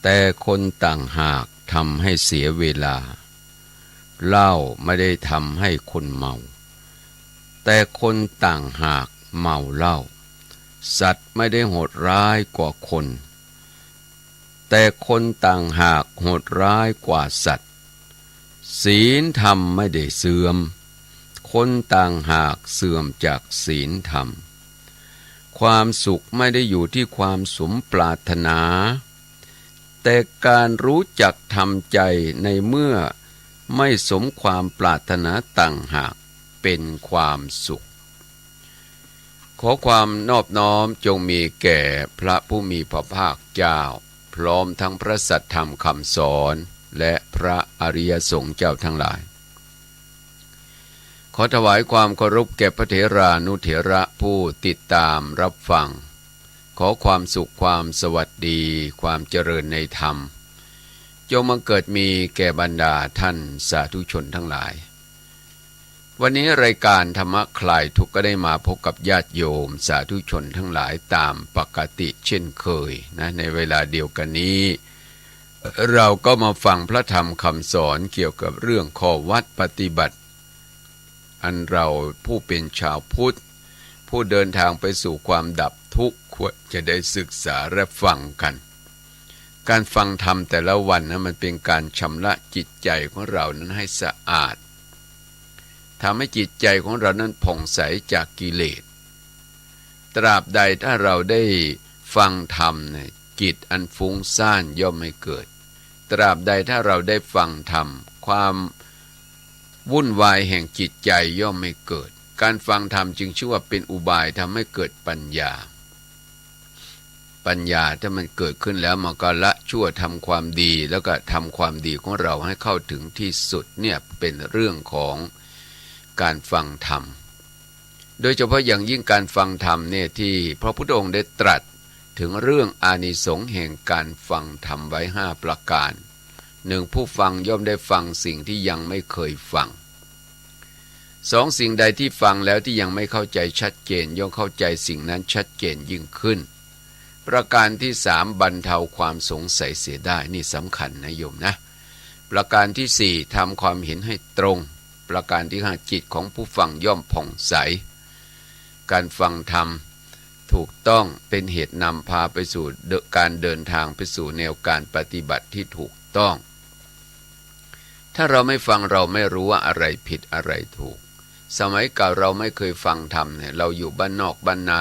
แต่คนต่างหากทำให้เสียเวลาเหล้าไม่ได้ทำให้คนเมาแต่คนต่างหากเมาเหล้าสัตว์ไม่ได้โหดร้ายกว่าคนแต่คนต่างหากโหดร้ายกว่าสัตว์ศีลธรรมไม่ได้เสื่อมคนต่างหากเสื่อมจากศีลธรรมความสุขไม่ได้อยู่ที่ความสมปรารถนาแต่การรู้จักทำใจในเมื่อไม่สมความปรารถนาต่างหากเป็นความสุขขอความนอบน้อมจงมีแก่พระผู้มีพระภาคเจ้าพร้อมทั้งพระสัทธรรมคำสอนและพระอริยสงฆ์เจ้าทั้งหลายขอถวายความเคารพแก่พระเถรานุเถระผู้ติดตามรับฟังขอความสุขความสวัสดีความเจริญในธรรมจงบังเกิดมีแก่บรรดาท่านสาธุชนทั้งหลายวันนี้รายการธรรมะคลายทุกข์ก็ได้มาพบกับญาติโยมสาธุชนทั้งหลายตามปกติเช่นเคยนะในเวลาเดียวกันนี้เราก็มาฟังพระธรรมคำสอนเกี่ยวกับเรื่องข้อวัดปฏิบัติอันเราผู้เป็นชาวพุทธผู้เดินทางไปสู่ความดับทุกข์ควรจะได้ศึกษาและฟังกันการฟังธรรมแต่ละวันนะมันเป็นการชำระจิตใจของเรานั้นให้สะอาดทำให้จิตใจของเรานั้นผ่องใสจากกิเลสตราบใดถ้าเราได้ฟังธรรมเนี่ยจิตอันฟุ้งซ่านย่อมไม่เกิดตราบใดถ้าเราได้ฟังธรรมความวุ่นวายแห่งจิตใจย่อมไม่เกิดการฟังธรรมจึงชื่อว่าเป็นอุบายทำให้เกิดปัญญาถ้ามันเกิดขึ้นแล้วมันก็ละชั่วทำความดีแล้วก็ทำความดีของเราให้เข้าถึงที่สุดเนี่ยเป็นเรื่องของการฟังธรรมโดยเฉพาะอย่างยิ่งการฟังธรรมเนี่ยที่พระพุทธองค์ได้ตรัสถึงเรื่องอานิสงส์แห่งการฟังธรรมไว้5ประการ1ผู้ฟังย่อมได้ฟังสิ่งที่ยังไม่เคยฟัง2สิ่งใดที่ฟังแล้วที่ยังไม่เข้าใจชัดเจนย่อมเข้าใจสิ่งนั้นชัดเจนยิ่งขึ้นประการที่3บรรเทาความสงสัยเสียได้นี่สำคัญนะโยมนะประการที่4ทำความเห็นให้ตรงประการที่5จิตของผู้ฟังย่อมผ่องใสการฟังธรรมถูกต้องเป็นเหตุนำพาไปสู่การเดินทางไปสู่แนวการปฏิบัติที่ถูกต้องถ้าเราไม่ฟังเราไม่รู้ว่าอะไรผิดอะไรถูกสมัยเก่าเราไม่เคยฟังธรรมเนี่ยเราอยู่บ้านนอกบ้านนา